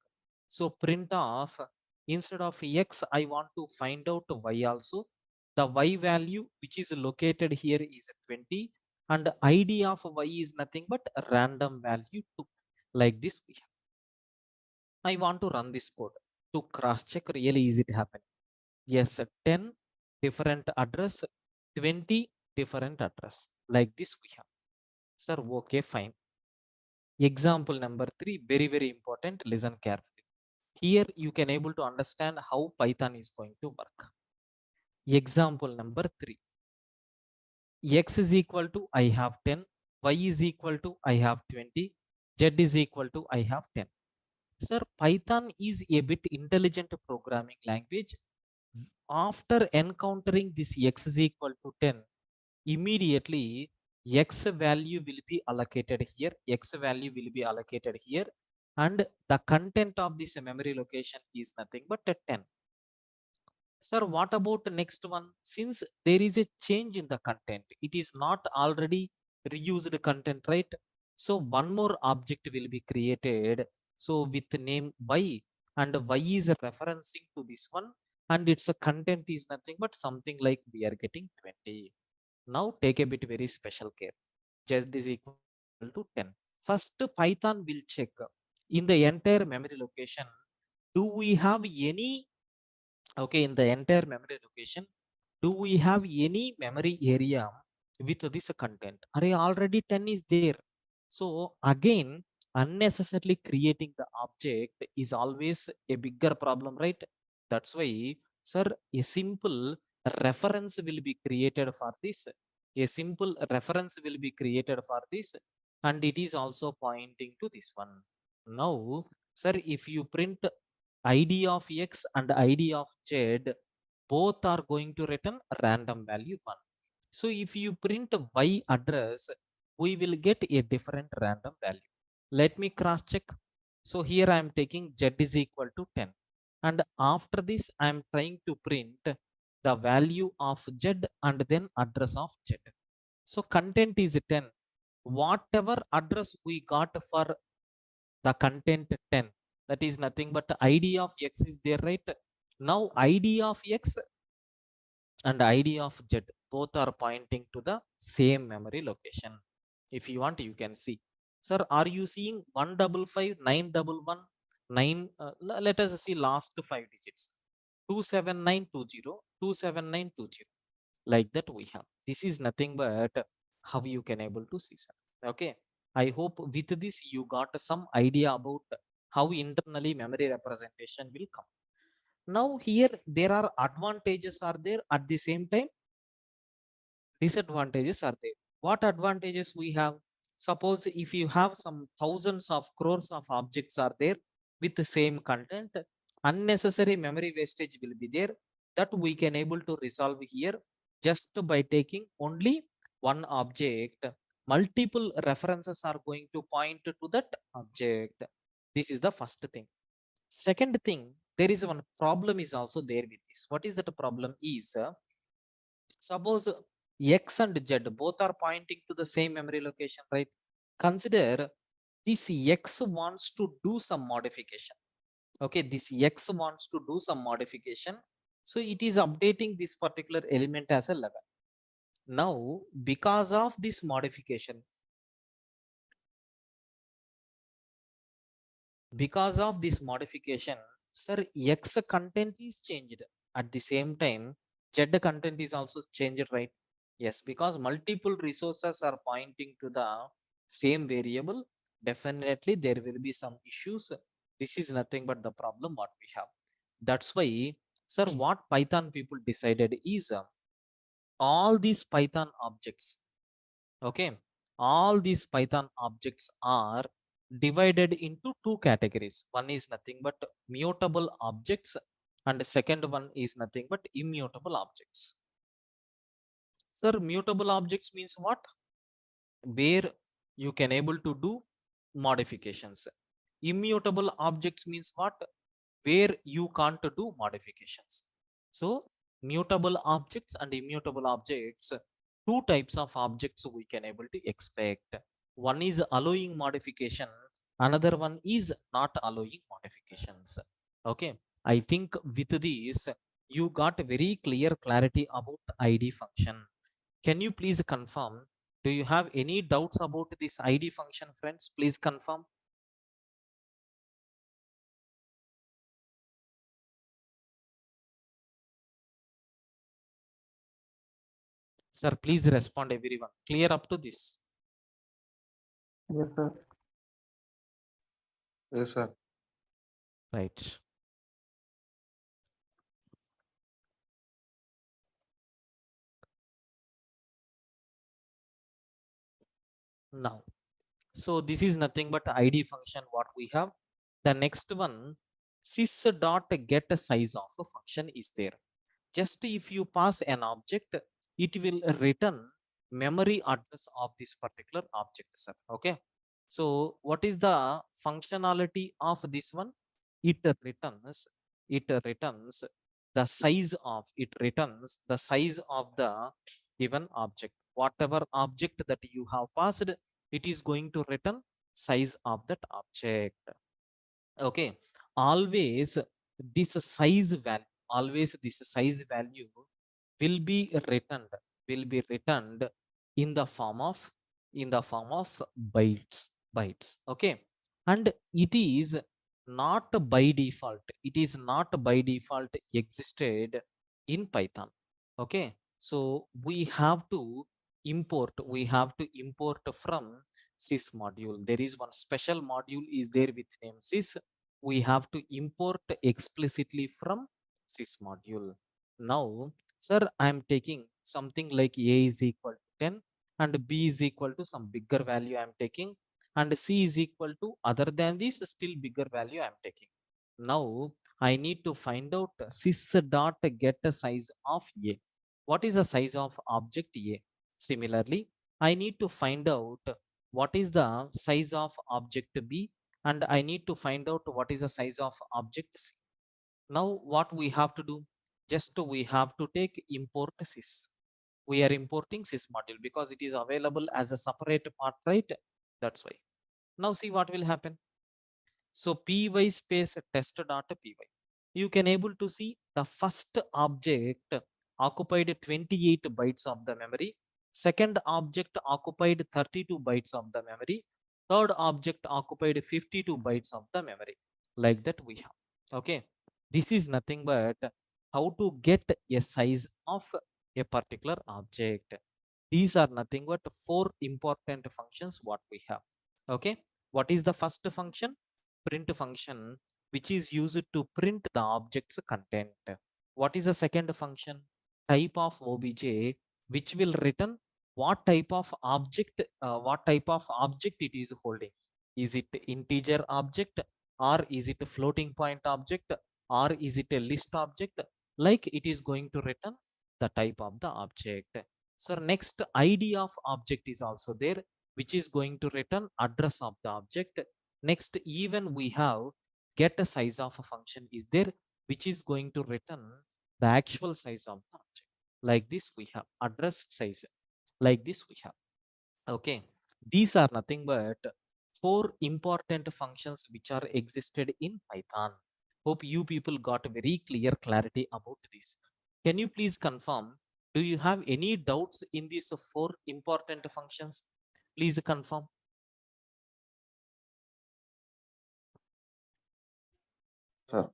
So print off, instead of x, I want to find out y also. The y value which is located here is 20, and the ID of y is nothing but a random value 2. Like this we have. I want to run this code to cross check really is it happening. Yes, 10 different address, 20 different address. Like this we have. Sir, okay, fine. Example number 3, very important. Listen carefully. Here you can able to understand how Python is going to work. Example number 3. X is equal to I have 10, Y is equal to I have 20, Z is equal to I have 10. Sir, Python is a bit intelligent programming language. After encountering this X is equal to 10, immediately X value will be allocated here, X value will be allocated here, and the content of this memory location is nothing but a 10. Sir, what about the next one? Since there is a change in the content, it is not already reused content, right? So one more object will be created. So with the name y, and y is referencing to this one, and its content is nothing but something like we are getting 20. Now take a bit very special care. Just is equal to 10. First, Python will check in the entire memory location. Do we have any, okay, in the entire memory location, do we have any memory area with this content? Array already 10 is there. So again, unnecessarily creating the object is always a bigger problem, right? That's why, sir, a simple reference will be created for this. A simple reference will be created for this, and it is also pointing to this one. Now, sir, if you print id of x and id of z, both are going to return random value 1. So if you print y address, we will get a different random value. Let me cross check. So here I am taking z is equal to 10, and after this I am trying to print the value of z and then address of z. So content is 10. Whatever address we got for the content 10, that is nothing but id of x is there, right? Now id of x and id of z both are pointing to the same memory location. If you want, you can see. Sir, are you seeing 155 911 9? Let us see last 5 digits: 27920, 27920. Like that we have. This is nothing but how you can able to see, sir. Okay, I hope with this you got some idea about how internally memory representation will come. Now here there are advantages are there, at the same time disadvantages are there. What advantages we have? Suppose if you have some thousands of crores of objects are there with the same content, unnecessary memory wastage will be there. That we can able to resolve here just by taking only one object. Multiple references are going to point to that object. This is the first thing. Second thing, there is one problem is also there with this. What is that problem is, suppose x and z both are pointing to the same memory location, right? Consider this x wants to do some modification. Okay, this x wants to do some modification, so it is updating this particular element as a 11. Now, because of this modification, sir, X content is changed. At the same time, Z content is also changed, right? Yes, because multiple resources are pointing to the same variable. Definitely, there will be some issues. This is nothing but the problem what we have. That's why, sir, what Python people decided is all these Python objects, okay, all these Python objects are divided into two categories. One is nothing but mutable objects, and the second one is nothing but immutable objects. Sir, mutable objects means what? Where you can able to do modifications. Immutable objects means what? Where you can't do modifications. So mutable objects and immutable objects, two types of objects we can able to expect. One is allowing modification, another one is not allowing modifications. Okay, I think with this you got very clear clarity about id function. Can you please confirm, do you have any doubts about this id function, friends? Please confirm. Sir, please respond everyone. Clear up to this? Yes, sir. Yes, sir. Right. Now, so this is nothing but id function what we have. The next one, sys dot get size of a function is there. Just if you pass an object, it will return memory address of this particular object, sir. Okay. So what is the functionality of this one? It returns, it returns the size of the given object. Whatever object that you have passed, it is going to return size of that object. Okay, always this size value, always this size value will be returned, in the form of bytes. Okay, and it is not by default, existed in Python. Okay, so we have to import from sys module. There is one special module is there with name sys. We have to import explicitly from sys module. Now, sir, I am taking something like a is equal to 10 and b is equal to some bigger value I am taking, and c is equal to other than this still bigger value I am taking. Now I need to find out sys dot get the size of a. What is the size of object a? Similarly, I need to find out what is the size of object b, and I need to find out what is the size of object c. Now what we have to do? Just we have to take import sys. We are importing sys module because it is available as a separate part, right? That's why. Now see what will happen. So py space test dot py. You can able to see the first object occupied 28 bytes of the memory. Second object occupied 32 bytes of the memory. Third object occupied 52 bytes of the memory. Like that we have. Okay. This is nothing but how to get a size of a particular object. These are nothing but four important functions what we have. Okay. What is the first function? Print function, which is used to print the object's content. What is the second function? Type of obj, which will return what type of object, it is holding. Is it integer object, or is it a floating point object, or is it a list object? Like it is going to return the type of the object. So next id of object is also there, which is going to return address of the object. Next, even we have get a size of a function is there, which is going to return the actual size of the object. Like this we have address size. Like this we have. Okay, these are nothing but four important functions which are existed in Python. Hope you people got very clear clarity about this. Can you please confirm Do you have any doubts in these 4 important functions? Please confirm. Sir.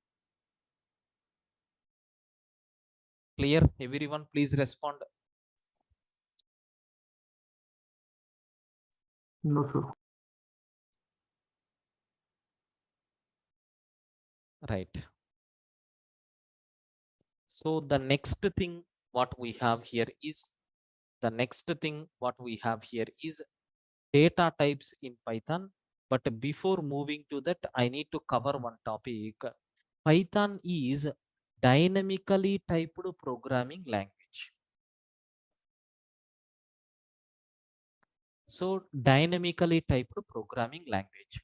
Clear? Everyone, please respond. No, sir. Right. So the next thing what we have here is data types in Python. But before moving to that, I need to cover one topic. Python is dynamically typed programming language. So dynamically typed programming language.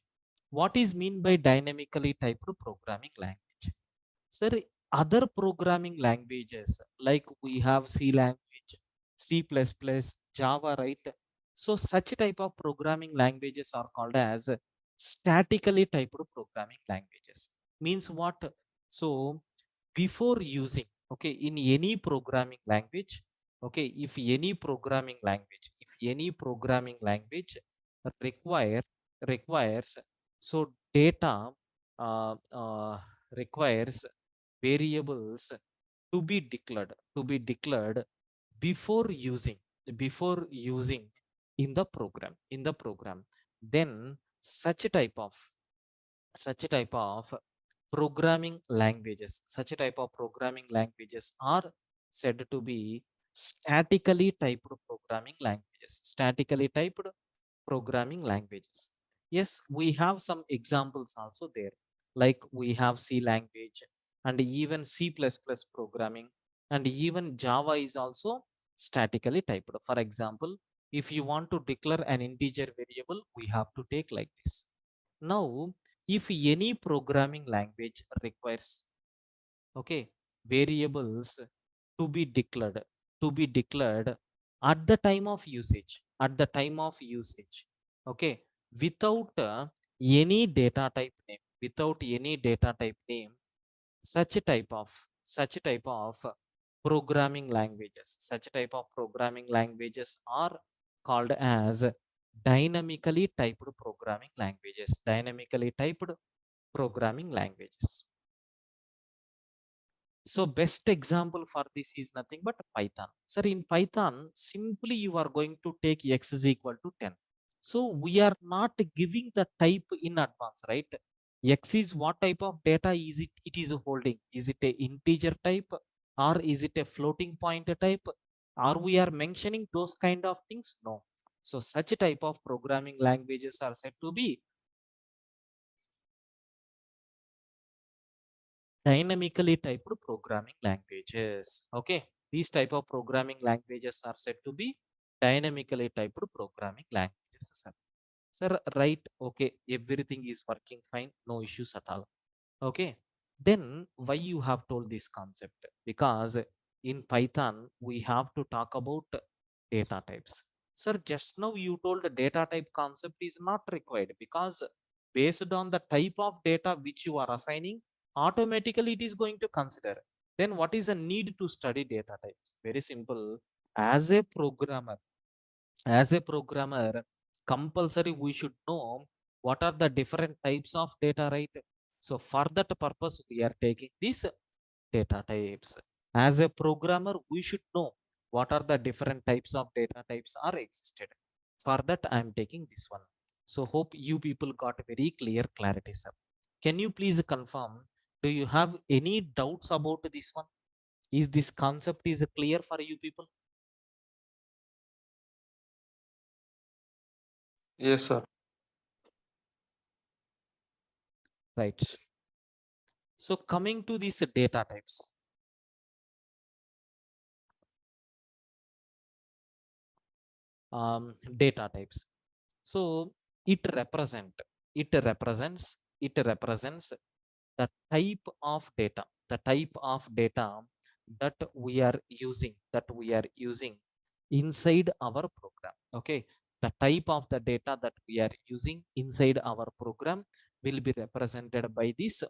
What is mean by dynamically typed programming language? Sir, other programming languages like we have C language, C++, Java, right? So such type of programming languages are called as statically typed programming languages. Means what? So before using, okay, in any programming language, okay, if any programming language requires so data requires variables to be declared before using in the program, then such type of programming languages are said to be statically typed programming languages. Yes, we have some examples also there, like we have C language and even C++ programming, and even Java is also statically typed. For example, if you want to declare an integer variable, we have to take like this. Now, if any programming language requires, okay, variables to be declared at the time of usage, okay, without any data type name, such type of programming languages are called as dynamically typed programming languages. So best example for this is nothing but Python. Sir, in Python, simply you are going to take x is equal to 10. So we are not giving the type in advance, right? X is what type of data is it? It is holding. Is it a integer type or is it a floating point type? Or we are mentioning those kind of things? No. So such type of programming languages are said to be dynamically typed programming languages. Okay, these type of programming languages are said to be dynamically typed programming languages. Sir, right? Okay, everything is working fine, no issues at all. Okay, then why you have told this concept? Because in Python we have to talk about data types. Sir, just now you told the data type concept is not required because based on the type of data which you are assigning, automatically it is going to consider. Then what is the need to study data types? Very simple. As a programmer, compulsory we should know what are the different types of data, right? So for that purpose we are taking these data types. As a programmer we should know what are the different types of data types are existed. For that I am taking this one. So hope you people got very clear clarity, sir. Can you please confirm, do you have any doubts about this one? Is this concept is clear for you people? Yes, sir. Right. So coming to these data types, data types. So it represents the type of data that we are using inside our program. Okay, the type of the data that we are using inside our program will be represented by these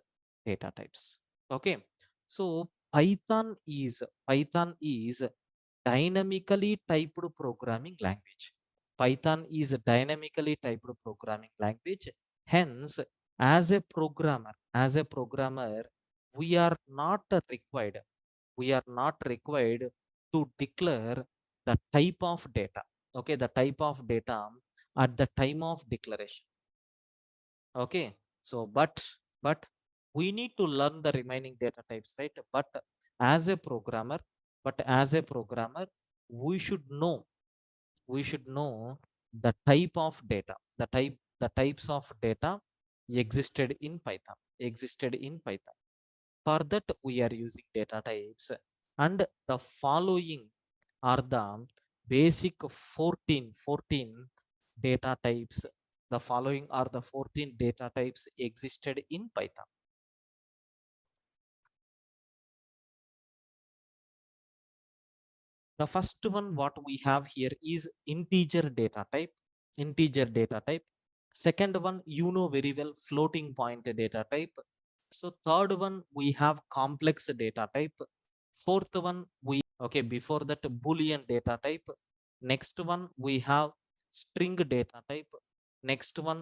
data types. Okay, so Python is dynamically typed programming language. Python is a dynamically typed programming language. Hence, as a programmer, we are not required to declare the type of data. Okay, the type of data at the time of declaration. Okay, so but we need to learn the remaining data types, right? But as a programmer, we should know the type of data, the types of data existed in Python. For that, we are using data types, and the following are the basic 14 data types. The following are the 14 data types existed in Python. The first one what we have here is integer data type. Second one, you know very well, floating point data type. So third one, we have complex data type. Fourth one, okay, before that, Boolean data type. Next one, we have string data type. Next one,